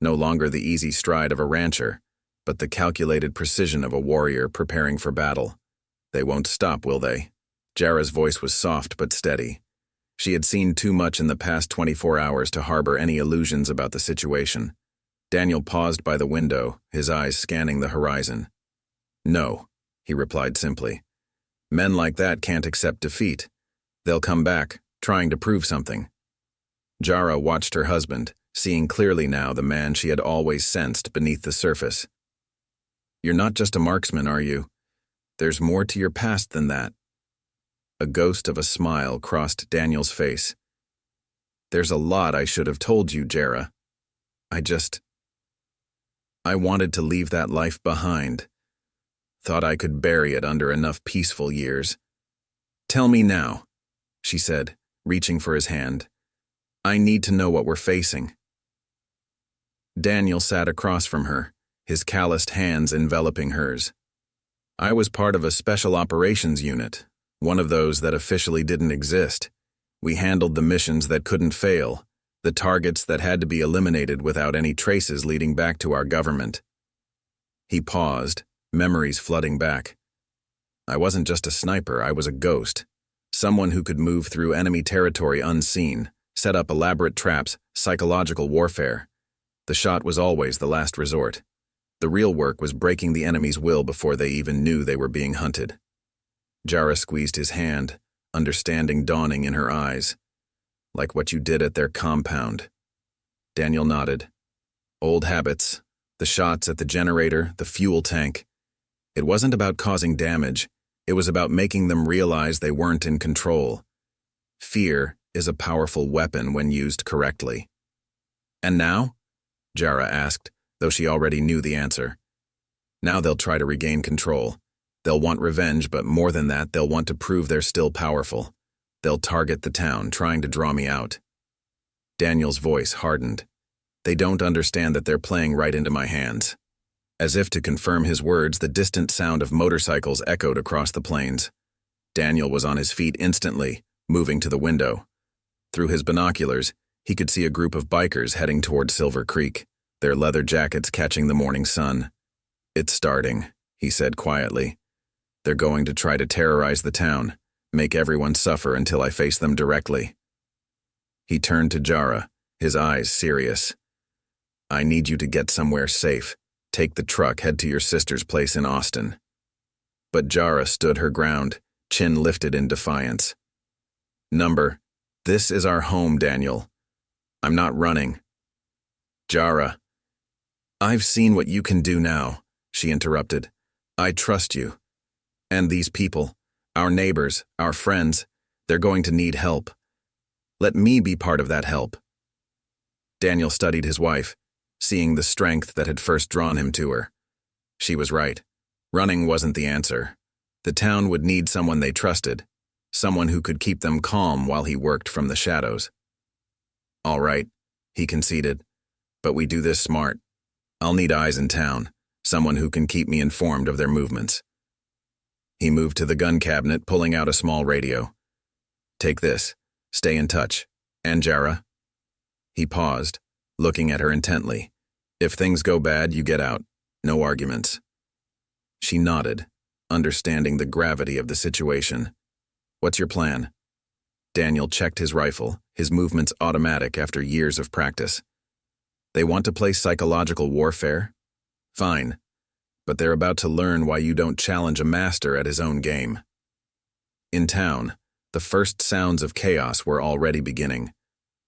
No longer the easy stride of a rancher, but the calculated precision of a warrior preparing for battle. They won't stop, will they? Jarah's voice was soft but steady. She had seen too much in the past 24 hours to harbor any illusions about the situation. Daniel paused by the window, his eyes scanning the horizon. No, he replied simply. Men like that can't accept defeat. They'll come back, trying to prove something. Jarah watched her husband, seeing clearly now the man she had always sensed beneath the surface. You're not just a marksman, are you? There's more to your past than that. A ghost of a smile crossed Daniel's face. There's a lot I should have told you, Jarah. I wanted to leave that life behind. Thought I could bury it under enough peaceful years. Tell me now, she said, reaching for his hand. I need to know what we're facing. Daniel sat across from her, his calloused hands enveloping hers. I was part of a special operations unit, one of those that officially didn't exist. We handled the missions that couldn't fail, the targets that had to be eliminated without any traces leading back to our government. He paused, memories flooding back. I wasn't just a sniper, I was a ghost. Someone who could move through enemy territory unseen, set up elaborate traps, psychological warfare. The shot was always the last resort. The real work was breaking the enemy's will before they even knew they were being hunted. Jarah squeezed his hand, understanding dawning in her eyes. Like what you did at their compound. Daniel nodded. Old habits, the shots at the generator, the fuel tank. It wasn't about causing damage. It was about making them realize they weren't in control. Fear is a powerful weapon when used correctly. And now? Jarah asked, though she already knew the answer. Now they'll try to regain control. They'll want revenge, but more than that, they'll want to prove they're still powerful. They'll target the town, trying to draw me out. Daniel's voice hardened. They don't understand that they're playing right into my hands. As if to confirm his words, the distant sound of motorcycles echoed across the plains. Daniel was on his feet instantly, moving to the window. Through his binoculars, he could see a group of bikers heading toward Silver Creek, their leather jackets catching the morning sun. It's starting, he said quietly. They're going to try to terrorize the town, make everyone suffer until I face them directly. He turned to Jarah, his eyes serious. I need you to get somewhere safe. Take the truck, head to your sister's place in Austin. But Jarah stood her ground, chin lifted in defiance. This is our home, Daniel. I'm not running. Jarah. I've seen what you can do now, she interrupted. I trust you. And these people, our neighbors, our friends, they're going to need help. Let me be part of that help. Daniel studied his wife, seeing the strength that had first drawn him to her. She was right. Running wasn't the answer. The town would need someone they trusted, someone who could keep them calm while he worked from the shadows. All right, he conceded, but we do this smart. I'll need eyes in town, someone who can keep me informed of their movements. He moved to the gun cabinet, pulling out a small radio. Take this. Stay in touch. And Jarah? He paused, looking at her intently. If things go bad, you get out. No arguments. She nodded, understanding the gravity of the situation. What's your plan? Daniel checked his rifle, his movements automatic after years of practice. They want to play psychological warfare? Fine, but they're about to learn why you don't challenge a master at his own game. In town, the first sounds of chaos were already beginning.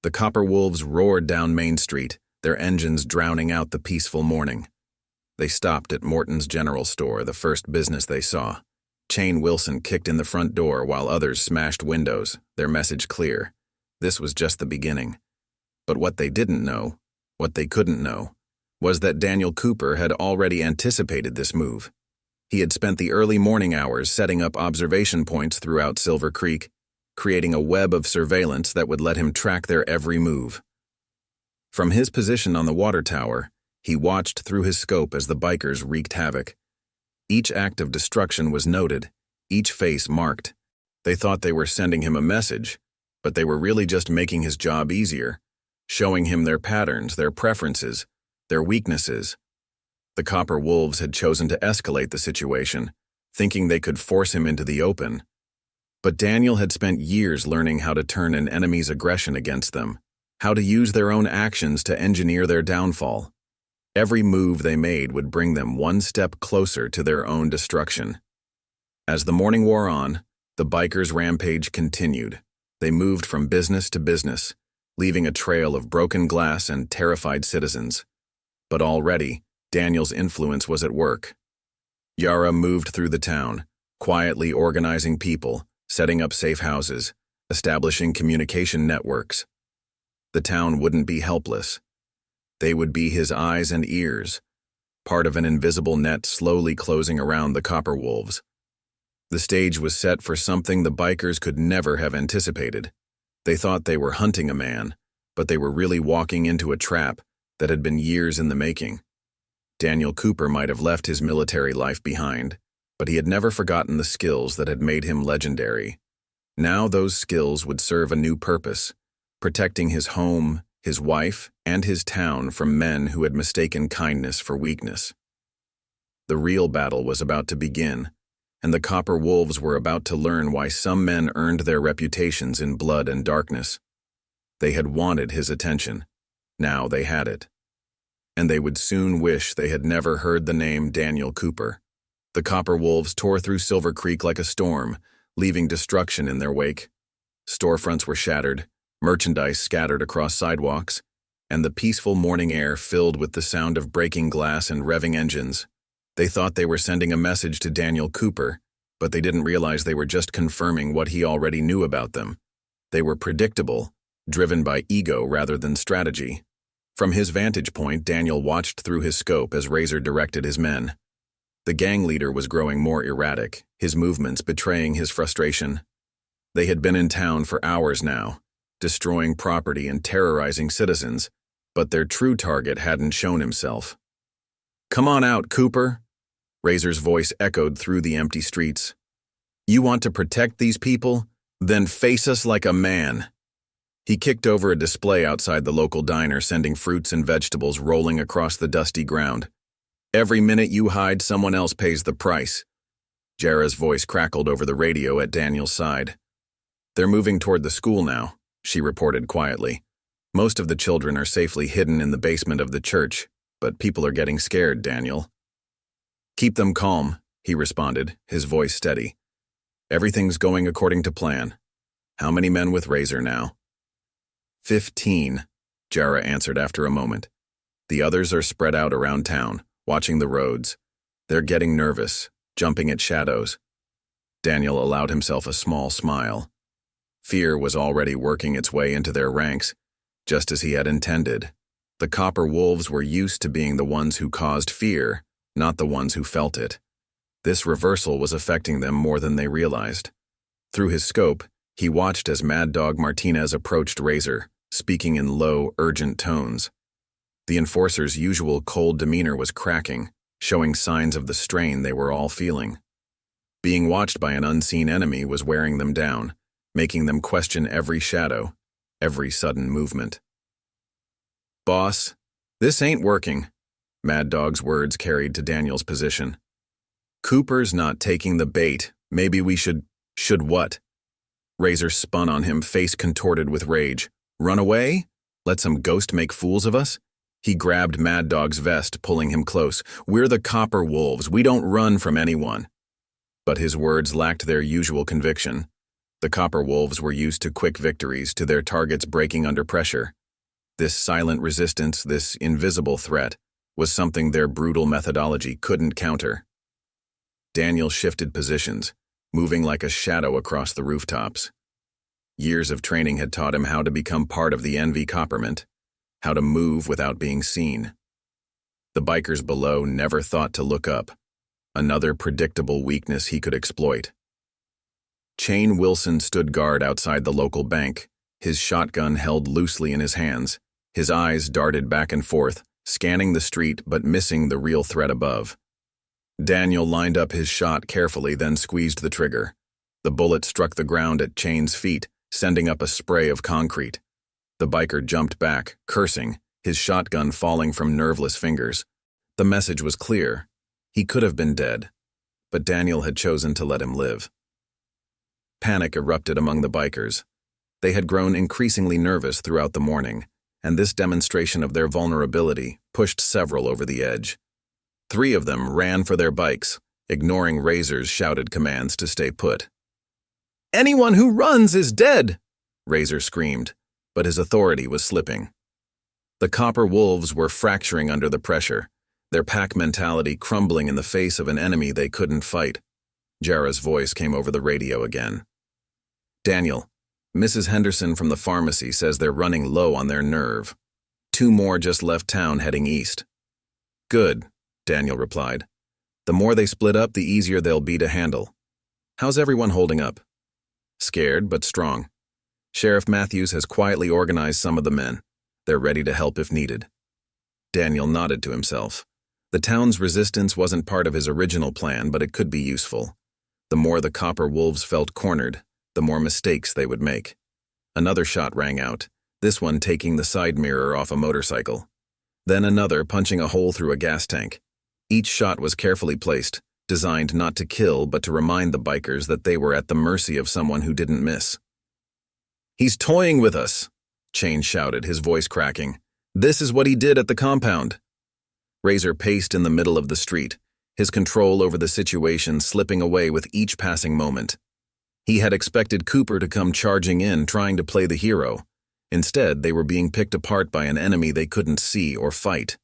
The copper wolves roared down Main Street, their engines drowning out the peaceful morning. They stopped at Morton's General Store, the first business they saw. Chain Wilson kicked in the front door while others smashed windows, their message clear. This was just the beginning. But what they didn't know, what they couldn't know, was that Daniel Cooper had already anticipated this move. He had spent the early morning hours setting up observation points throughout Silver Creek, creating a web of surveillance that would let him track their every move. From his position on the water tower, he watched through his scope as the bikers wreaked havoc. Each act of destruction was noted, each face marked. They thought they were sending him a message, but they were really just making his job easier, showing him their patterns, their preferences, their weaknesses. The Copper Wolves had chosen to escalate the situation, thinking they could force him into the open. But Daniel had spent years learning how to turn an enemy's aggression against them, how to use their own actions to engineer their downfall. Every move they made would bring them one step closer to their own destruction. As the morning wore on, the bikers' rampage continued. They moved from business to business, leaving a trail of broken glass and terrified citizens. But already, Daniel's influence was at work. Jarah moved through the town, quietly organizing people, setting up safe houses, establishing communication networks. The town wouldn't be helpless. They would be his eyes and ears, part of an invisible net slowly closing around the Copper Wolves. The stage was set for something the bikers could never have anticipated. They thought they were hunting a man, but they were really walking into a trap that had been years in the making. Daniel Cooper might have left his military life behind, but he had never forgotten the skills that had made him legendary. Now those skills would serve a new purpose, protecting his home, his wife, and his town from men who had mistaken kindness for weakness. The real battle was about to begin, and the Copper Wolves were about to learn why some men earned their reputations in blood and darkness. They had wanted his attention. Now they had it. And they would soon wish they had never heard the name Daniel Cooper. The Copper Wolves tore through Silver Creek like a storm, leaving destruction in their wake. Storefronts were shattered, merchandise scattered across sidewalks, and the peaceful morning air filled with the sound of breaking glass and revving engines. They thought they were sending a message to Daniel Cooper, but they didn't realize they were just confirming what he already knew about them. They were predictable, driven by ego rather than strategy. From his vantage point, Daniel watched through his scope as Razor directed his men. The gang leader was growing more erratic, his movements betraying his frustration. They had been in town for hours now, destroying property and terrorizing citizens, but their true target hadn't shown himself. "Come on out, Cooper," Razor's voice echoed through the empty streets. "You want to protect these people? Then face us like a man." He kicked over a display outside the local diner, sending fruits and vegetables rolling across the dusty ground. "Every minute you hide, someone else pays the price." Jarah's voice crackled over the radio at Daniel's side. "They're moving toward the school now," she reported quietly. "Most of the children are safely hidden in the basement of the church, but people are getting scared, Daniel." "Keep them calm," he responded, his voice steady. "Everything's going according to plan. How many men with Razor now?" 15, Jarah answered after a moment. "The others are spread out around town, watching the roads. They're getting nervous, jumping at shadows." Daniel allowed himself a small smile. Fear was already working its way into their ranks, just as he had intended. The Copper Wolves were used to being the ones who caused fear, not the ones who felt it. This reversal was affecting them more than they realized. Through his scope, he watched as Mad Dog Martinez approached Razor, speaking in low, urgent tones. The enforcer's usual cold demeanor was cracking, showing signs of the strain they were all feeling. Being watched by an unseen enemy was wearing them down, making them question every shadow, every sudden movement. "Boss, this ain't working," Mad Dog's words carried to Daniel's position. "Cooper's not taking the bait. Maybe we should what?" Razor spun on him, face contorted with rage. Run away? Let some ghost make fools of us? He grabbed Mad Dog's vest, pulling him close. We're the Copper Wolves. We don't run from anyone. But his words lacked their usual conviction. The Copper Wolves were used to quick victories, to their targets breaking under pressure. This silent resistance, this invisible threat, was something their brutal methodology couldn't counter. Daniel shifted positions, moving like a shadow across the rooftops. Years of training had taught him how to become part of the NV Copperment, how to move without being seen. The bikers below never thought to look up, another predictable weakness he could exploit. Chain Wilson stood guard outside the local bank, his shotgun held loosely in his hands. His eyes darted back and forth, scanning the street but missing the real threat above. Daniel lined up his shot carefully, then squeezed the trigger. The bullet struck the ground at Chain's feet, sending up a spray of concrete. The biker jumped back, cursing, his shotgun falling from nerveless fingers. The message was clear. He could have been dead, but Daniel had chosen to let him live. Panic erupted among the bikers. They had grown increasingly nervous throughout the morning, and this demonstration of their vulnerability pushed several over the edge. 3 of them ran for their bikes, ignoring Razor's shouted commands to stay put. "Anyone who runs is dead!" Razor screamed, but his authority was slipping. The Copper Wolves were fracturing under the pressure, their pack mentality crumbling in the face of an enemy they couldn't fight. Jarah's voice came over the radio again. "Daniel, Mrs. Henderson from the pharmacy says they're running low on their nerve. 2 more just left town heading east." "Good," Daniel replied. "The more they split up, the easier they'll be to handle. How's everyone holding up?" "Scared, but strong. Sheriff Matthews has quietly organized some of the men. They're ready to help if needed." Daniel nodded to himself. The town's resistance wasn't part of his original plan, but it could be useful. The more the Copper Wolves felt cornered, the more mistakes they would make. Another shot rang out, this one taking the side mirror off a motorcycle. Then another punching a hole through a gas tank. Each shot was carefully placed, designed not to kill but to remind the bikers that they were at the mercy of someone who didn't miss. "He's toying with us," Chain shouted, his voice cracking. "This is what he did at the compound." Razor paced in the middle of the street, his control over the situation slipping away with each passing moment. He had expected Cooper to come charging in, trying to play the hero. Instead, they were being picked apart by an enemy they couldn't see or fight.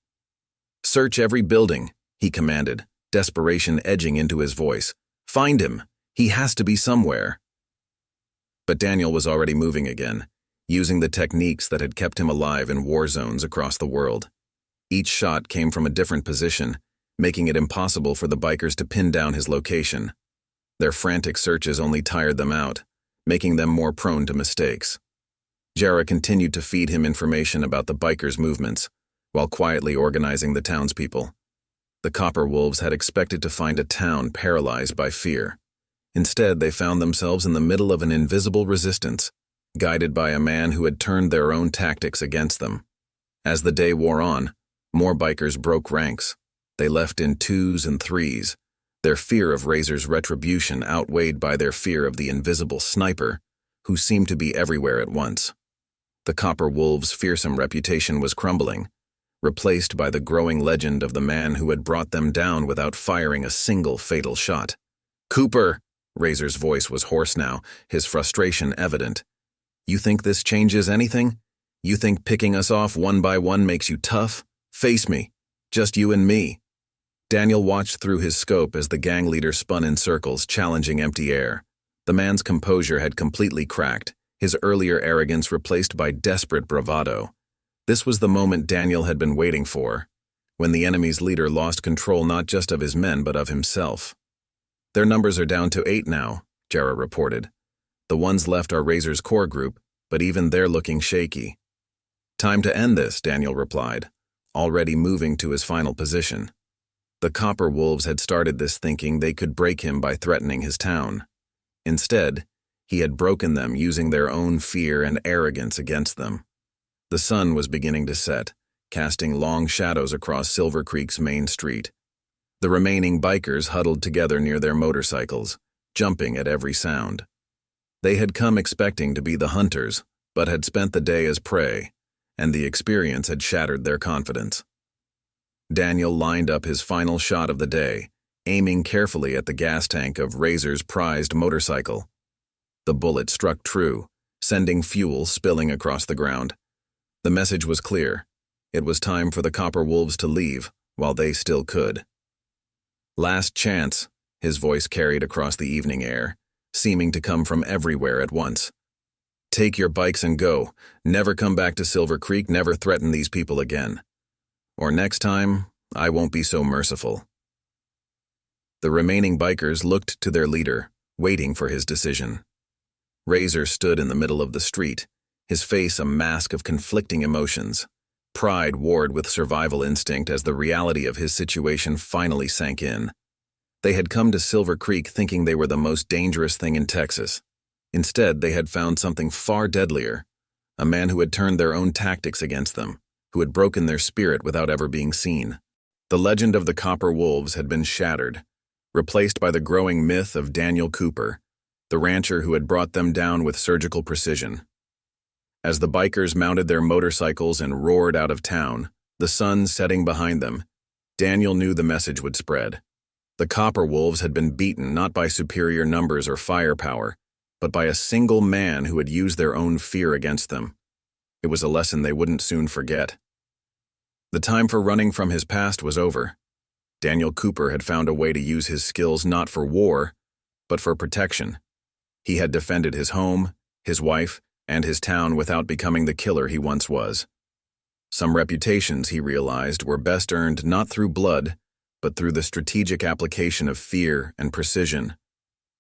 "Search every building," he commanded, desperation edging into his voice. "Find him. He has to be somewhere." But Daniel was already moving again, using the techniques that had kept him alive in war zones across the world. Each shot came from a different position, making it impossible for the bikers to pin down his location. Their frantic searches only tired them out, making them more prone to mistakes. Jarah continued to feed him information about the bikers' movements, while quietly organizing the townspeople. The Copper Wolves had expected to find a town paralyzed by fear. Instead, they found themselves in the middle of an invisible resistance, guided by a man who had turned their own tactics against them. As the day wore on, more bikers broke ranks. They left in 2s and 3s, their fear of Razor's retribution outweighed by their fear of the invisible sniper, who seemed to be everywhere at once. The Copper Wolves' fearsome reputation was crumbling, replaced by the growing legend of the man who had brought them down without firing a single fatal shot. "Cooper!" Razor's voice was hoarse now, his frustration evident. "You think this changes anything? You think picking us off one by one makes you tough? Face me. Just you and me." Daniel watched through his scope as the gang leader spun in circles, challenging empty air. The man's composure had completely cracked, his earlier arrogance replaced by desperate bravado. This was the moment Daniel had been waiting for, when the enemy's leader lost control not just of his men but of himself. "Their numbers are down to 8 now," Jarah reported. "The ones left are Razor's core group, but even they're looking shaky." "Time to end this," Daniel replied, already moving to his final position. The Copper Wolves had started this thinking they could break him by threatening his town. Instead, he had broken them using their own fear and arrogance against them. The sun was beginning to set, casting long shadows across Silver Creek's main street. The remaining bikers huddled together near their motorcycles, jumping at every sound. They had come expecting to be the hunters, but had spent the day as prey, and the experience had shattered their confidence. Daniel lined up his final shot of the day, aiming carefully at the gas tank of Razor's prized motorcycle. The bullet struck true, sending fuel spilling across the ground. The message was clear. It was time for the Copper Wolves to leave while they still could. "Last chance," his voice carried across the evening air, seeming to come from everywhere at once. "Take your bikes and go. Never come back to Silver Creek, never threaten these people again. Or next time, I won't be so merciful." The remaining bikers looked to their leader, waiting for his decision. Razor stood in the middle of the street, his face a mask of conflicting emotions. Pride warred with survival instinct as the reality of his situation finally sank in. They had come to Silver Creek thinking they were the most dangerous thing in Texas. Instead, they had found something far deadlier, a man who had turned their own tactics against them, who had broken their spirit without ever being seen. The legend of the Copper Wolves had been shattered, replaced by the growing myth of Daniel Cooper, the rancher who had brought them down with surgical precision. As the bikers mounted their motorcycles and roared out of town, the sun setting behind them, Daniel knew the message would spread. The Copper Wolves had been beaten not by superior numbers or firepower, but by a single man who had used their own fear against them. It was a lesson they wouldn't soon forget. The time for running from his past was over. Daniel Cooper had found a way to use his skills not for war, but for protection. He had defended his home, his wife, and his town without becoming the killer he once was. Some reputations, he realized, were best earned not through blood, but through the strategic application of fear and precision.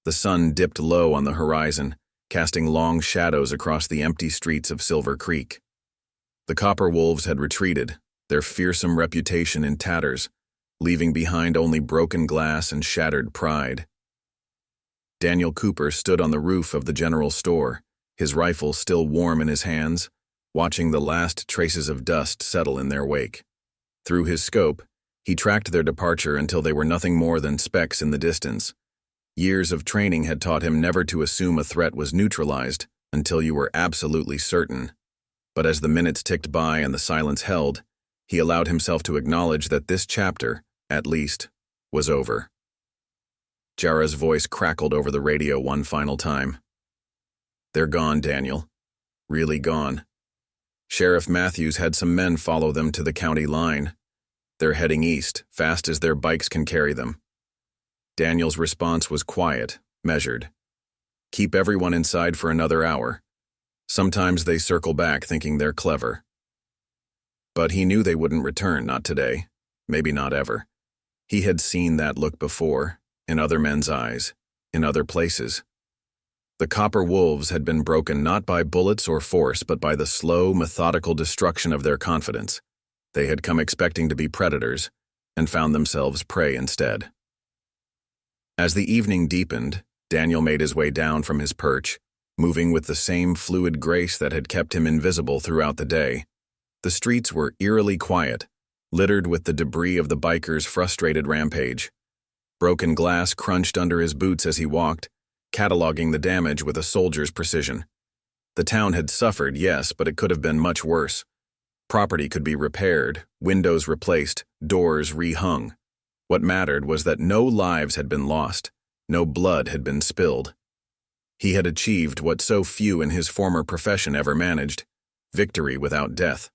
The sun dipped low on the horizon, casting long shadows across the empty streets of Silver Creek. The Copper Wolves had retreated, their fearsome reputation in tatters, leaving behind only broken glass and shattered pride. Daniel Cooper stood on the roof of the general store, his rifle still warm in his hands, watching the last traces of dust settle in their wake. Through his scope, he tracked their departure until they were nothing more than specks in the distance. Years of training had taught him never to assume a threat was neutralized until you were absolutely certain. But as the minutes ticked by and the silence held, he allowed himself to acknowledge that this chapter, at least, was over. Jarah's voice crackled over the radio one final time. "They're gone, Daniel. Really gone. Sheriff Matthews had some men follow them to the county line. They're heading east, fast as their bikes can carry them." Daniel's response was quiet, measured. "Keep everyone inside for another hour. Sometimes they circle back thinking they're clever." But he knew they wouldn't return, not today, maybe not ever. He had seen that look before, in other men's eyes, in other places. The Copper Wolves had been broken not by bullets or force, but by the slow, methodical destruction of their confidence. They had come expecting to be predators, and found themselves prey instead. As the evening deepened, Daniel made his way down from his perch, moving with the same fluid grace that had kept him invisible throughout the day. The streets were eerily quiet, littered with the debris of the bikers' frustrated rampage. Broken glass crunched under his boots as he walked, cataloging the damage with a soldier's precision. The town had suffered, yes, but it could have been much worse. Property could be repaired, windows replaced, doors rehung. What mattered was that no lives had been lost, no blood had been spilled. He had achieved what so few in his former profession ever managed: victory without death.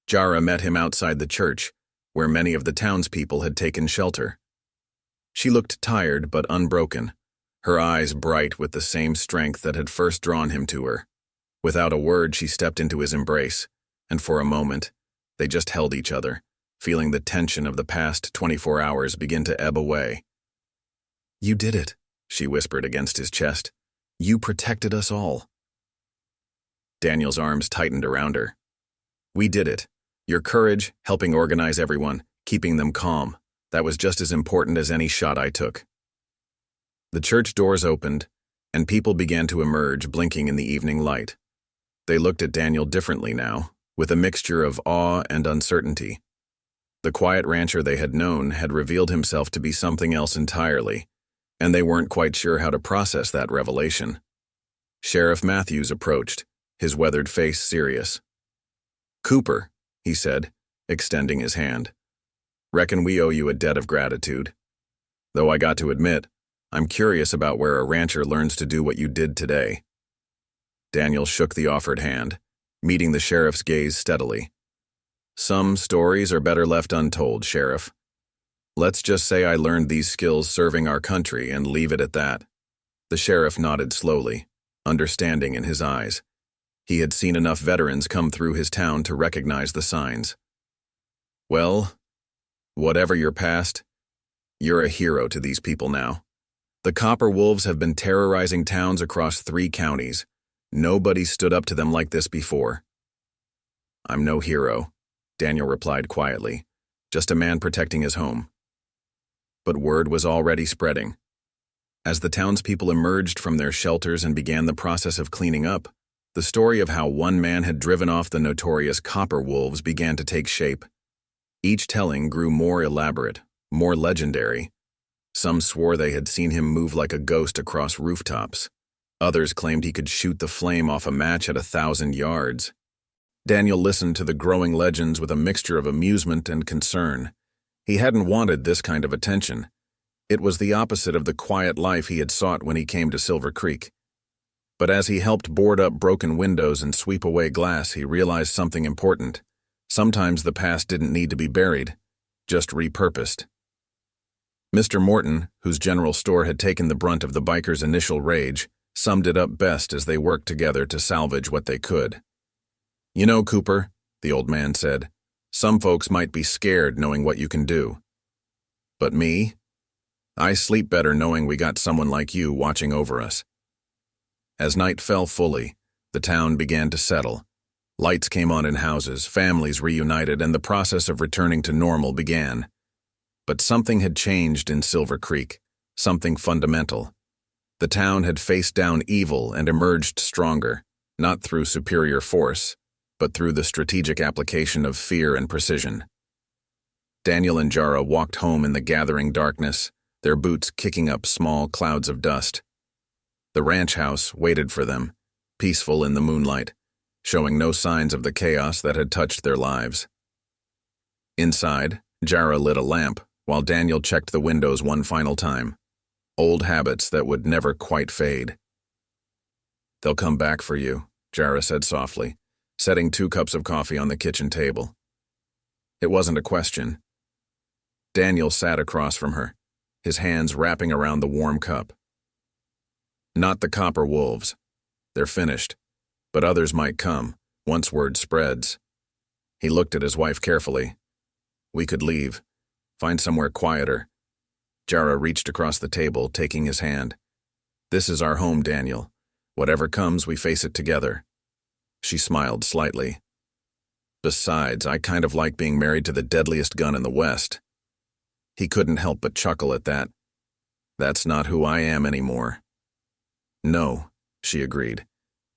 Jarah met him outside the church, where many of the townspeople had taken shelter. She looked tired but unbroken, her eyes bright with the same strength that had first drawn him to her. Without a word, she stepped into his embrace, and for a moment, they just held each other, feeling the tension of the past 24 hours begin to ebb away. "You did it," she whispered against his chest. "You protected us all." Daniel's arms tightened around her. "We did it. Your courage, helping organize everyone, keeping them calm, that was just as important as any shot I took." The church doors opened, and people began to emerge, blinking in the evening light. They looked at Daniel differently now, with a mixture of awe and uncertainty. The quiet rancher they had known had revealed himself to be something else entirely, and they weren't quite sure how to process that revelation. Sheriff Matthews approached, his weathered face serious. "Cooper," he said, extending his hand. "Reckon we owe you a debt of gratitude. Though I got to admit, I'm curious about where a rancher learns to do what you did today." Daniel shook the offered hand, meeting the sheriff's gaze steadily. "Some stories are better left untold, Sheriff. Let's just say I learned these skills serving our country and leave it at that." The sheriff nodded slowly, understanding in his eyes. He had seen enough veterans come through his town to recognize the signs. "Well, whatever your past, you're a hero to these people now. The Copper Wolves have been terrorizing towns across 3 counties. Nobody stood up to them like this before." "I'm no hero," Daniel replied quietly, "just a man protecting his home." But word was already spreading. As the townspeople emerged from their shelters and began the process of cleaning up, the story of how one man had driven off the notorious Copper Wolves began to take shape. Each telling grew more elaborate, more legendary. Some swore they had seen him move like a ghost across rooftops. Others claimed he could shoot the flame off a match at 1,000 yards. Daniel listened to the growing legends with a mixture of amusement and concern. He hadn't wanted this kind of attention. It was the opposite of the quiet life he had sought when he came to Silver Creek. But as he helped board up broken windows and sweep away glass, he realized something important. Sometimes the past didn't need to be buried, just repurposed. Mr. Morton, whose general store had taken the brunt of the bikers' initial rage, summed it up best as they worked together to salvage what they could. "You know, Cooper," the old man said, "some folks might be scared knowing what you can do. But me? I sleep better knowing we got someone like you watching over us." As night fell fully, the town began to settle. Lights came on in houses, families reunited, and the process of returning to normal began. But something had changed in Silver Creek, something fundamental. The town had faced down evil and emerged stronger, not through superior force, but through the strategic application of fear and precision. Daniel and Jarah walked home in the gathering darkness, their boots kicking up small clouds of dust. The ranch house waited for them, peaceful in the moonlight, showing no signs of the chaos that had touched their lives. Inside, Jarah lit a lamp, while Daniel checked the windows one final time. Old habits that would never quite fade. "They'll come back for you," Jarah said softly, setting 2 cups of coffee on the kitchen table. It wasn't a question. Daniel sat across from her, his hands wrapping around the warm cup. "Not the Copper Wolves. They're finished, but others might come, once word spreads." He looked at his wife carefully. "We could leave, find somewhere quieter." Jarah reached across the table, taking his hand. "This is our home, Daniel. Whatever comes, we face it together." She smiled slightly. "Besides, I kind of like being married to the deadliest gun in the West." He couldn't help but chuckle at that. "That's not who I am anymore." "No," she agreed.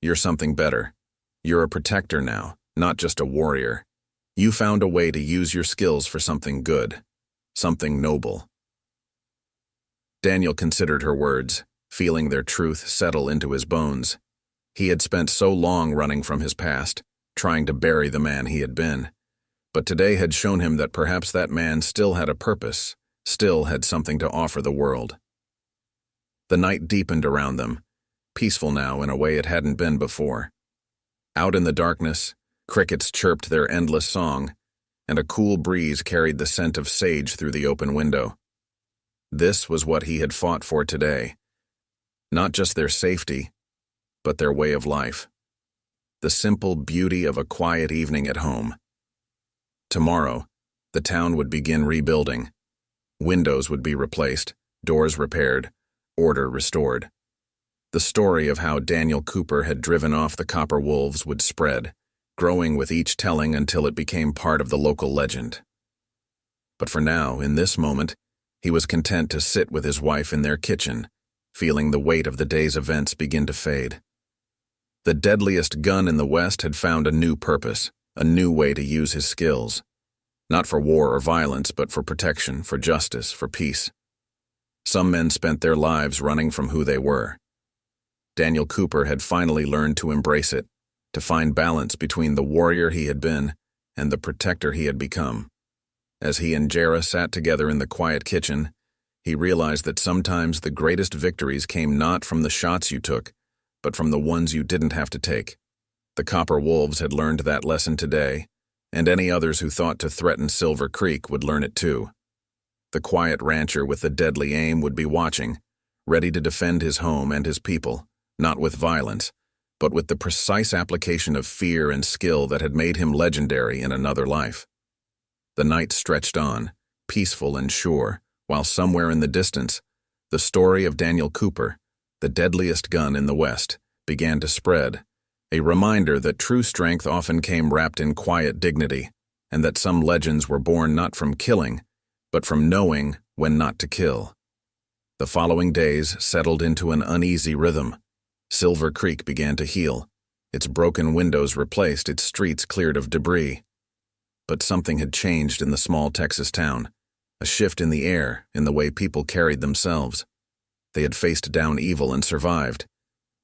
"You're something better. You're a protector now, not just a warrior. You found a way to use your skills for something good, something noble." Daniel considered her words, feeling their truth settle into his bones. He had spent so long running from his past, trying to bury the man he had been. But today had shown him that perhaps that man still had a purpose, still had something to offer the world. The night deepened around them, peaceful now in a way it hadn't been before. Out in the darkness, crickets chirped their endless song, and a cool breeze carried the scent of sage through the open window. This was what he had fought for today. Not just their safety, but their way of life. The simple beauty of a quiet evening at home. Tomorrow, the town would begin rebuilding. Windows would be replaced, doors repaired, order restored. The story of how Daniel Cooper had driven off the Copper Wolves would spread, growing with each telling until it became part of the local legend. But for now, in this moment, he was content to sit with his wife in their kitchen, feeling the weight of the day's events begin to fade. The deadliest gun in the West had found a new purpose, a new way to use his skills. Not for war or violence, but for protection, for justice, for peace. Some men spent their lives running from who they were. Daniel Cooper had finally learned to embrace it, to find balance between the warrior he had been and the protector he had become. As he and Jarah sat together in the quiet kitchen, he realized that sometimes the greatest victories came not from the shots you took, but from the ones you didn't have to take. The Copper Wolves had learned that lesson today, and any others who thought to threaten Silver Creek would learn it too. The quiet rancher with the deadly aim would be watching, ready to defend his home and his people, not with violence, but with the precise application of fear and skill that had made him legendary in another life. The night stretched on, peaceful and sure, while somewhere in the distance, the story of Daniel Cooper, the deadliest gun in the West, began to spread, a reminder that true strength often came wrapped in quiet dignity, and that some legends were born not from killing, but from knowing when not to kill. The following days settled into an uneasy rhythm. Silver Creek began to heal, its broken windows replaced, its streets cleared of debris. But something had changed in the small Texas town, a shift in the air, in the way people carried themselves. They had faced down evil and survived,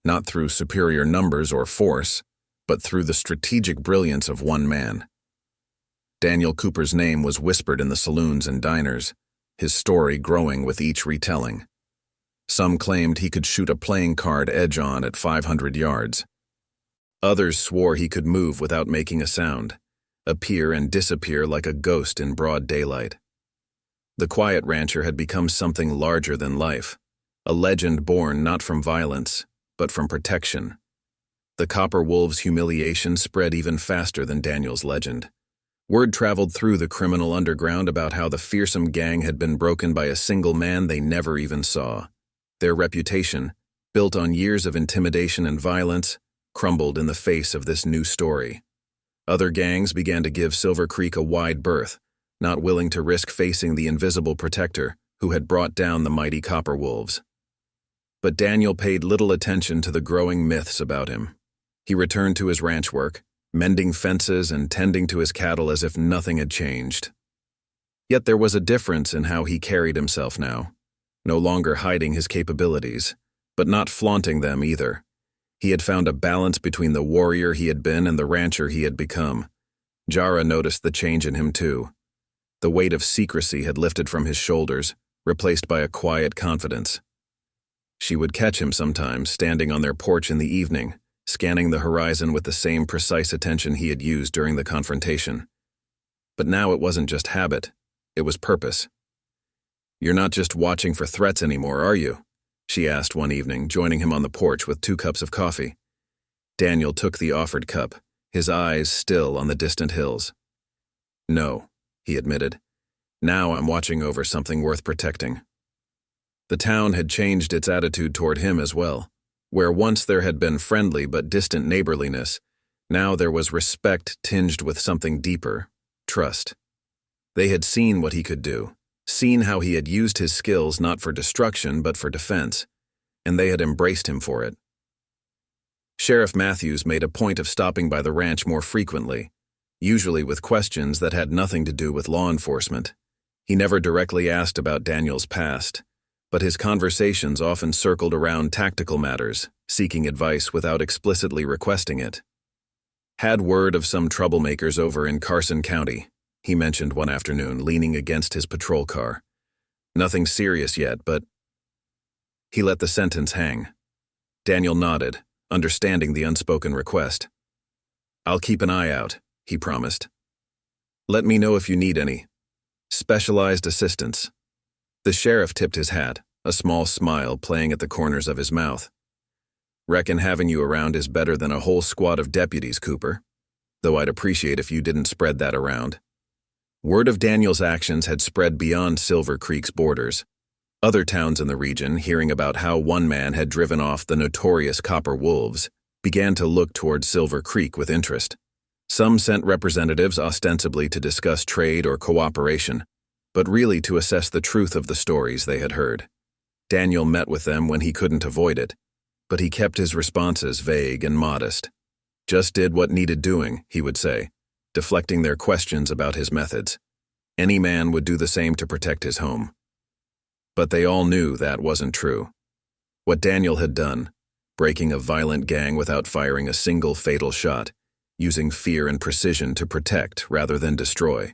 not through superior numbers or force, but through the strategic brilliance of one man. Daniel Cooper's name was whispered in the saloons and diners, his story growing with each retelling. Some claimed he could shoot a playing card edge-on at 500 yards. Others swore he could move without making a sound, appear and disappear like a ghost in broad daylight. The quiet rancher had become something larger than life, a legend born not from violence, but from protection. The Copper Wolves' humiliation spread even faster than Daniel's legend. Word traveled through the criminal underground about how the fearsome gang had been broken by a single man they never even saw. Their reputation, built on years of intimidation and violence, crumbled in the face of this new story. Other gangs began to give Silver Creek a wide berth, not willing to risk facing the invisible protector who had brought down the mighty Copper Wolves. But Daniel paid little attention to the growing myths about him. He returned to his ranch work, mending fences and tending to his cattle as if nothing had changed. Yet there was a difference in how he carried himself now, no longer hiding his capabilities, but not flaunting them either. He had found a balance between the warrior he had been and the rancher he had become. Jarah noticed the change in him too. The weight of secrecy had lifted from his shoulders, replaced by a quiet confidence. She would catch him sometimes standing on their porch in the evening, scanning the horizon with the same precise attention he had used during the confrontation. But now it wasn't just habit, it was purpose. "You're not just watching for threats anymore, are you?" she asked one evening, joining him on the porch with 2 cups of coffee. Daniel took the offered cup, his eyes still on the distant hills. "No," he admitted. "Now I'm watching over something worth protecting." The town had changed its attitude toward him as well. Where once there had been friendly but distant neighborliness, now there was respect tinged with something deeper, trust. They had seen what he could do, seen how he had used his skills not for destruction but for defense, and they had embraced him for it. Sheriff Matthews made a point of stopping by the ranch more frequently, usually with questions that had nothing to do with law enforcement. He never directly asked about Daniel's past, but his conversations often circled around tactical matters, seeking advice without explicitly requesting it. "Had word of some troublemakers over in Carson County," he mentioned one afternoon, leaning against his patrol car. "Nothing serious yet, but—" He let the sentence hang. Daniel nodded, understanding the unspoken request. "I'll keep an eye out," he promised. "Let me know if you need any specialized assistance." The sheriff tipped his hat, a small smile playing at the corners of his mouth. "Reckon having you around is better than a whole squad of deputies, Cooper. Though I'd appreciate if you didn't spread that around." Word of Daniel's actions had spread beyond Silver Creek's borders. Other towns in the region, hearing about how one man had driven off the notorious Copper Wolves, began to look toward Silver Creek with interest. Some sent representatives ostensibly to discuss trade or cooperation, but really to assess the truth of the stories they had heard. Daniel met with them when he couldn't avoid it, but he kept his responses vague and modest. "Just did what needed doing," he would say, deflecting their questions about his methods. Any man would do the same to protect his home. But they all knew that wasn't true. What Daniel had done, breaking a violent gang without firing a single fatal shot, using fear and precision to protect rather than destroy.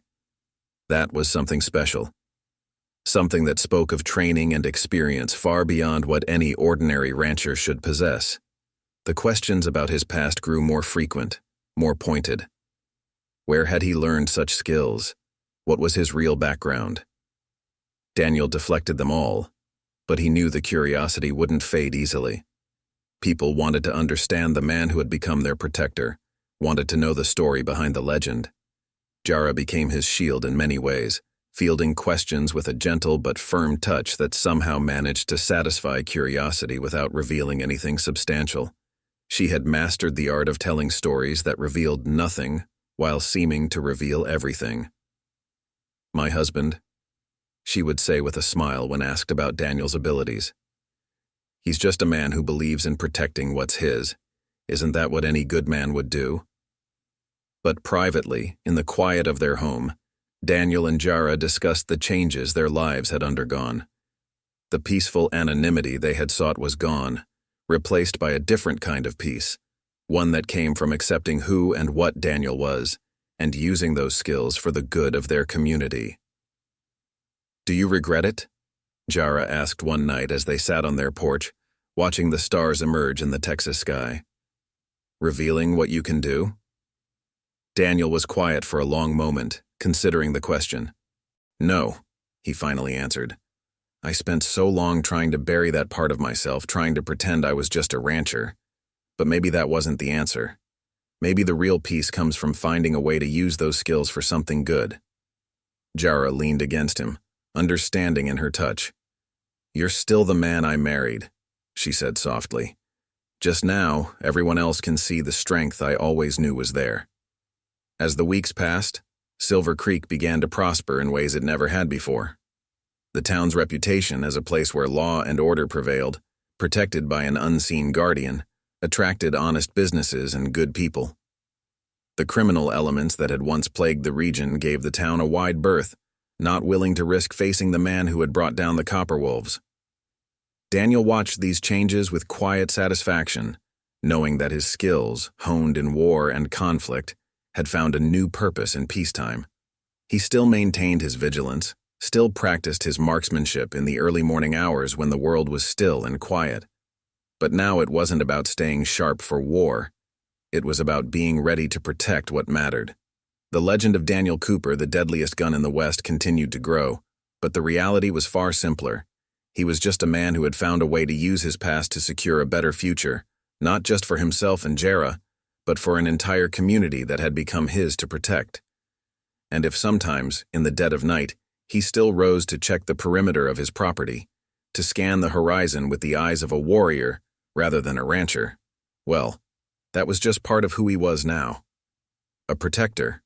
That was something special. Something that spoke of training and experience far beyond what any ordinary rancher should possess. The questions about his past grew more frequent, more pointed. Where had he learned such skills? What was his real background? Daniel deflected them all, but he knew the curiosity wouldn't fade easily. People wanted to understand the man who had become their protector, wanted to know the story behind the legend. Jarah became his shield in many ways, fielding questions with a gentle but firm touch that somehow managed to satisfy curiosity without revealing anything substantial. She had mastered the art of telling stories that revealed nothing while seeming to reveal everything. "My husband," she would say with a smile when asked about Daniel's abilities. "He's just a man who believes in protecting what's his. Isn't that what any good man would do?" But privately, in the quiet of their home, Daniel and Jarah discussed the changes their lives had undergone. The peaceful anonymity they had sought was gone, replaced by a different kind of peace, one that came from accepting who and what Daniel was, and using those skills for the good of their community. "Do you regret it?" Jarah asked one night as they sat on their porch, watching the stars emerge in the Texas sky. "Revealing what you can do?" Daniel was quiet for a long moment, considering the question. "No," he finally answered. "I spent so long trying to bury that part of myself, trying to pretend I was just a rancher. But maybe that wasn't the answer. Maybe the real peace comes from finding a way to use those skills for something good." Jarah leaned against him, understanding in her touch. "You're still the man I married," she said softly. "Just now, everyone else can see the strength I always knew was there." As the weeks passed, Silver Creek began to prosper in ways it never had before. The town's reputation as a place where law and order prevailed, protected by an unseen guardian, attracted honest businesses and good people. The criminal elements that had once plagued the region gave the town a wide berth, not willing to risk facing the man who had brought down the Copper Wolves. Daniel watched these changes with quiet satisfaction, knowing that his skills, honed in war and conflict, had found a new purpose in peacetime. He still maintained his vigilance, still practiced his marksmanship in the early morning hours when the world was still and quiet. But now it wasn't about staying sharp for war. It was about being ready to protect what mattered. The legend of Daniel Cooper, the deadliest gun in the West, continued to grow, but the reality was far simpler. He was just a man who had found a way to use his past to secure a better future, not just for himself and Jarah, but for an entire community that had become his to protect. And if sometimes, in the dead of night, he still rose to check the perimeter of his property, to scan the horizon with the eyes of a warrior rather than a rancher, well, that was just part of who he was now. A protector,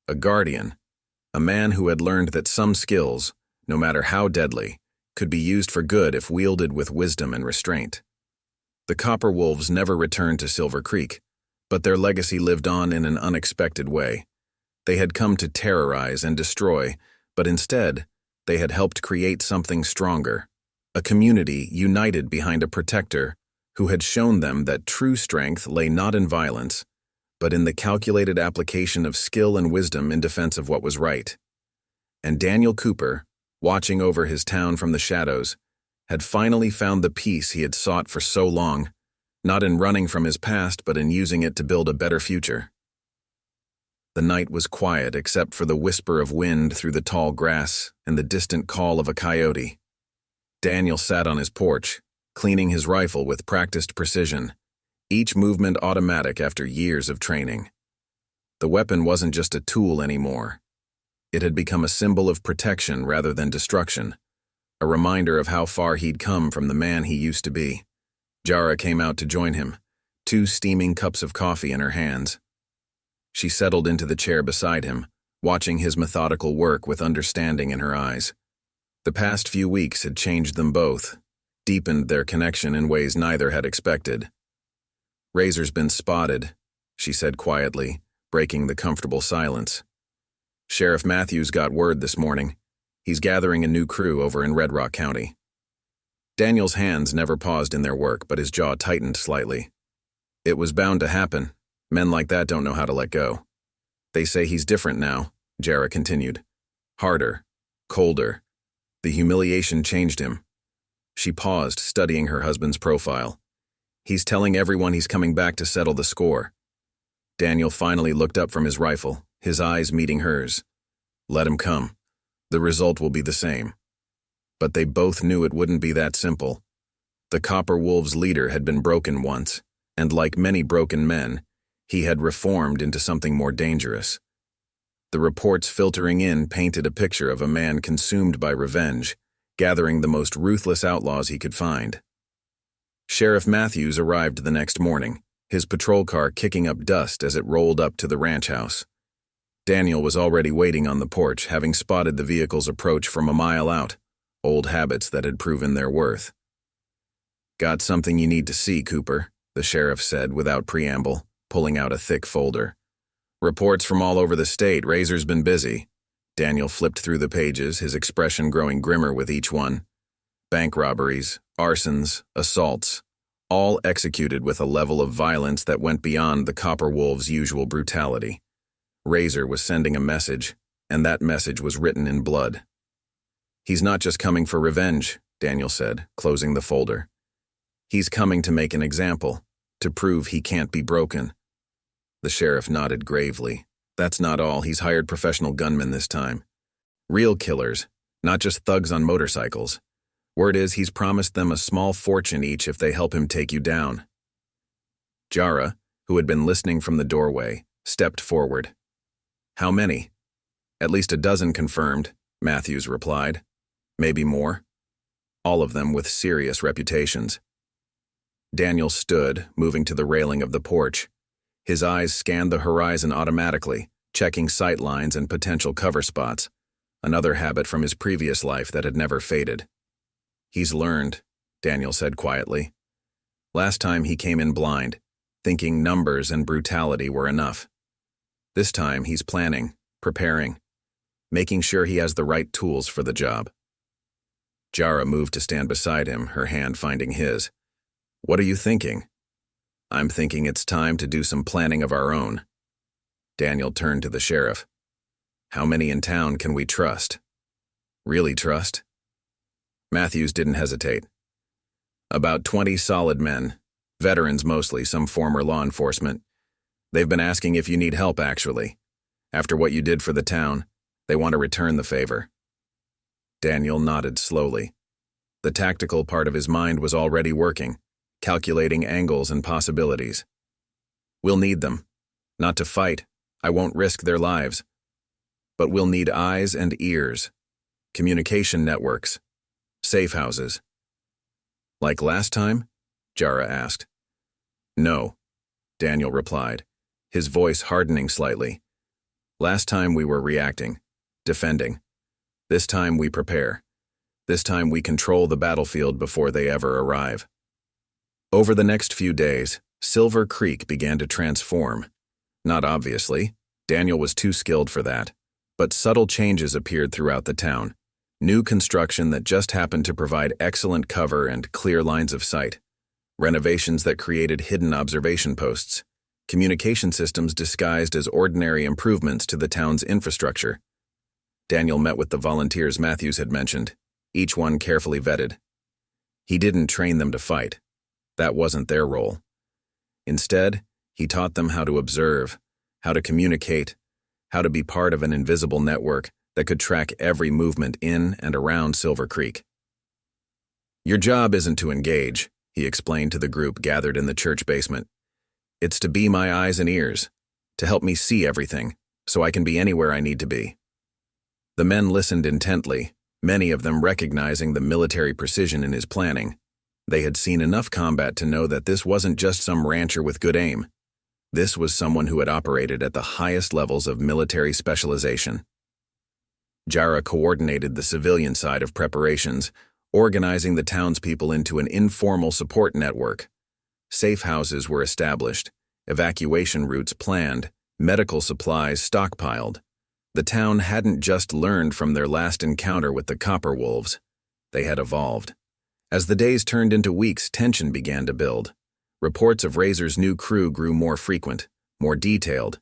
a guardian, a man who had learned that some skills, no matter how deadly, could be used for good if wielded with wisdom and restraint. The Copper Wolves never returned to Silver Creek, but their legacy lived on in an unexpected way. They had come to terrorize and destroy, but instead, they had helped create something stronger, a community united behind a protector who had shown them that true strength lay not in violence, but in the calculated application of skill and wisdom in defense of what was right. And Daniel Cooper, watching over his town from the shadows, had finally found the peace he had sought for so long, not in running from his past, but in using it to build a better future. The night was quiet except for the whisper of wind through the tall grass and the distant call of a coyote. Daniel sat on his porch, cleaning his rifle with practiced precision, each movement automatic after years of training. The weapon wasn't just a tool anymore. It had become a symbol of protection rather than destruction, a reminder of how far he'd come from the man he used to be. Jarah came out to join him, 2 steaming cups of coffee in her hands. She settled into the chair beside him, watching his methodical work with understanding in her eyes. The past few weeks had changed them both, deepened their connection in ways neither had expected. "Razor's been spotted," she said quietly, breaking the comfortable silence. "Sheriff Matthews got word this morning. He's gathering a new crew over in Red Rock County." Daniel's hands never paused in their work, but his jaw tightened slightly. It was bound to happen. Men like that don't know how to let go. They say he's different now, Jarah continued. Harder, colder. The humiliation changed him. She paused, studying her husband's profile. He's telling everyone he's coming back to settle the score. Daniel finally looked up from his rifle, his eyes meeting hers. Let him come. The result will be the same. But they both knew it wouldn't be that simple. The Copper Wolves' leader had been broken once, and like many broken men, he had reformed into something more dangerous. The reports filtering in painted a picture of a man consumed by revenge, gathering the most ruthless outlaws he could find. Sheriff Matthews arrived the next morning, his patrol car kicking up dust as it rolled up to the ranch house. Daniel was already waiting on the porch, having spotted the vehicle's approach from a mile out, old habits that had proven their worth. Got something you need to see, Cooper, the sheriff said without preamble, pulling out a thick folder. Reports from all over the state. Razor's been busy. Daniel flipped through the pages, his expression growing grimmer with each one. Bank robberies, arsons, assaults, all executed with a level of violence that went beyond the Copper Wolves' usual brutality. Razor was sending a message, and that message was written in blood. He's not just coming for revenge, Daniel said, closing the folder. He's coming to make an example, to prove he can't be broken. The sheriff nodded gravely. That's not all. He's hired professional gunmen this time. Real killers, not just thugs on motorcycles. Word is he's promised them a small fortune each if they help him take you down. Jarah, who had been listening from the doorway, stepped forward. How many? At least a dozen confirmed, Matthews replied. Maybe more. All of them with serious reputations. Daniel stood, moving to the railing of the porch. His eyes scanned the horizon automatically, checking sight lines and potential cover spots, another habit from his previous life that had never faded. He's learned, Daniel said quietly. Last time he came in blind, thinking numbers and brutality were enough. This time he's planning, preparing, making sure he has the right tools for the job. Jarah moved to stand beside him, her hand finding his. What are you thinking? I'm thinking it's time to do some planning of our own. Daniel turned to the sheriff. How many in town can we trust? Really trust? Matthews didn't hesitate. About 20 solid men, veterans mostly, some former law enforcement. They've been asking if you need help, actually. After what you did for the town, they want to return the favor. Daniel nodded slowly. The tactical part of his mind was already working, calculating angles and possibilities. We'll need them. Not to fight. I won't risk their lives. But we'll need eyes and ears, communication networks, safe houses. Like last time? Jarah asked. No, Daniel replied, his voice hardening slightly. Last time we were reacting, defending. This time we prepare. This time we control the battlefield before they ever arrive. Over the next few days, Silver Creek began to transform. Not obviously, Daniel was too skilled for that, but subtle changes appeared throughout the town. New construction that just happened to provide excellent cover and clear lines of sight. Renovations that created hidden observation posts. Communication systems disguised as ordinary improvements to the town's infrastructure. Daniel met with the volunteers Matthews had mentioned, each one carefully vetted. He didn't train them to fight. That wasn't their role. Instead, he taught them how to observe, how to communicate, how to be part of an invisible network that could track every movement in and around Silver Creek. Your job isn't to engage, he explained to the group gathered in the church basement. It's to be my eyes and ears, to help me see everything, so I can be anywhere I need to be. The men listened intently, many of them recognizing the military precision in his planning. They had seen enough combat to know that this wasn't just some rancher with good aim. This was someone who had operated at the highest levels of military specialization. Jarah coordinated the civilian side of preparations, organizing the townspeople into an informal support network. Safe houses were established, evacuation routes planned, medical supplies stockpiled. The town hadn't just learned from their last encounter with the Copper Wolves. They had evolved. As the days turned into weeks, tension began to build. Reports of Razor's new crew grew more frequent, more detailed.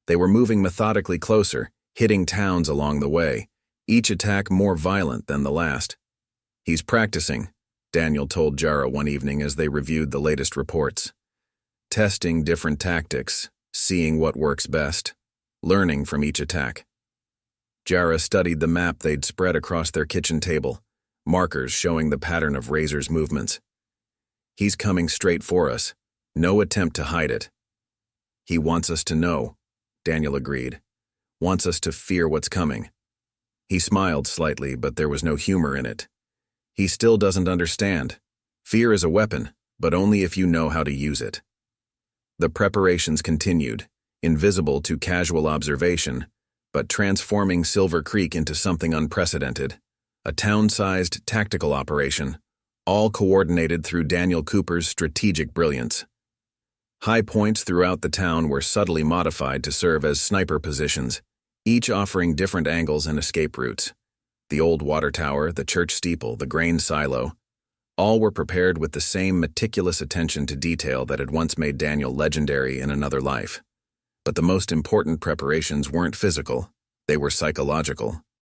They were moving methodically closer, hitting towns along the way, each attack more violent than the last. "He's practicing," Daniel told Jarah one evening as they reviewed the latest reports. "Testing different tactics, seeing what works best, learning from each attack." Jarah studied the map they'd spread across their kitchen table, markers showing the pattern of Razor's movements. "He's coming straight for us. No attempt to hide it." "He wants us to know," Daniel agreed. "Wants us to fear what's coming." He smiled slightly, but there was no humor in it. "He still doesn't understand. Fear is a weapon, but only if you know how to use it." The preparations continued, invisible to casual observation, but transforming Silver Creek into something unprecedented. A town-sized tactical operation, all coordinated through Daniel Cooper's strategic brilliance. High points throughout the town were subtly modified to serve as sniper positions, each offering different angles and escape routes. The old water tower, the church steeple, the grain silo, all were prepared with the same meticulous attention to detail that had once made Daniel legendary in another life. But the most important preparations weren't physical, they were psychological.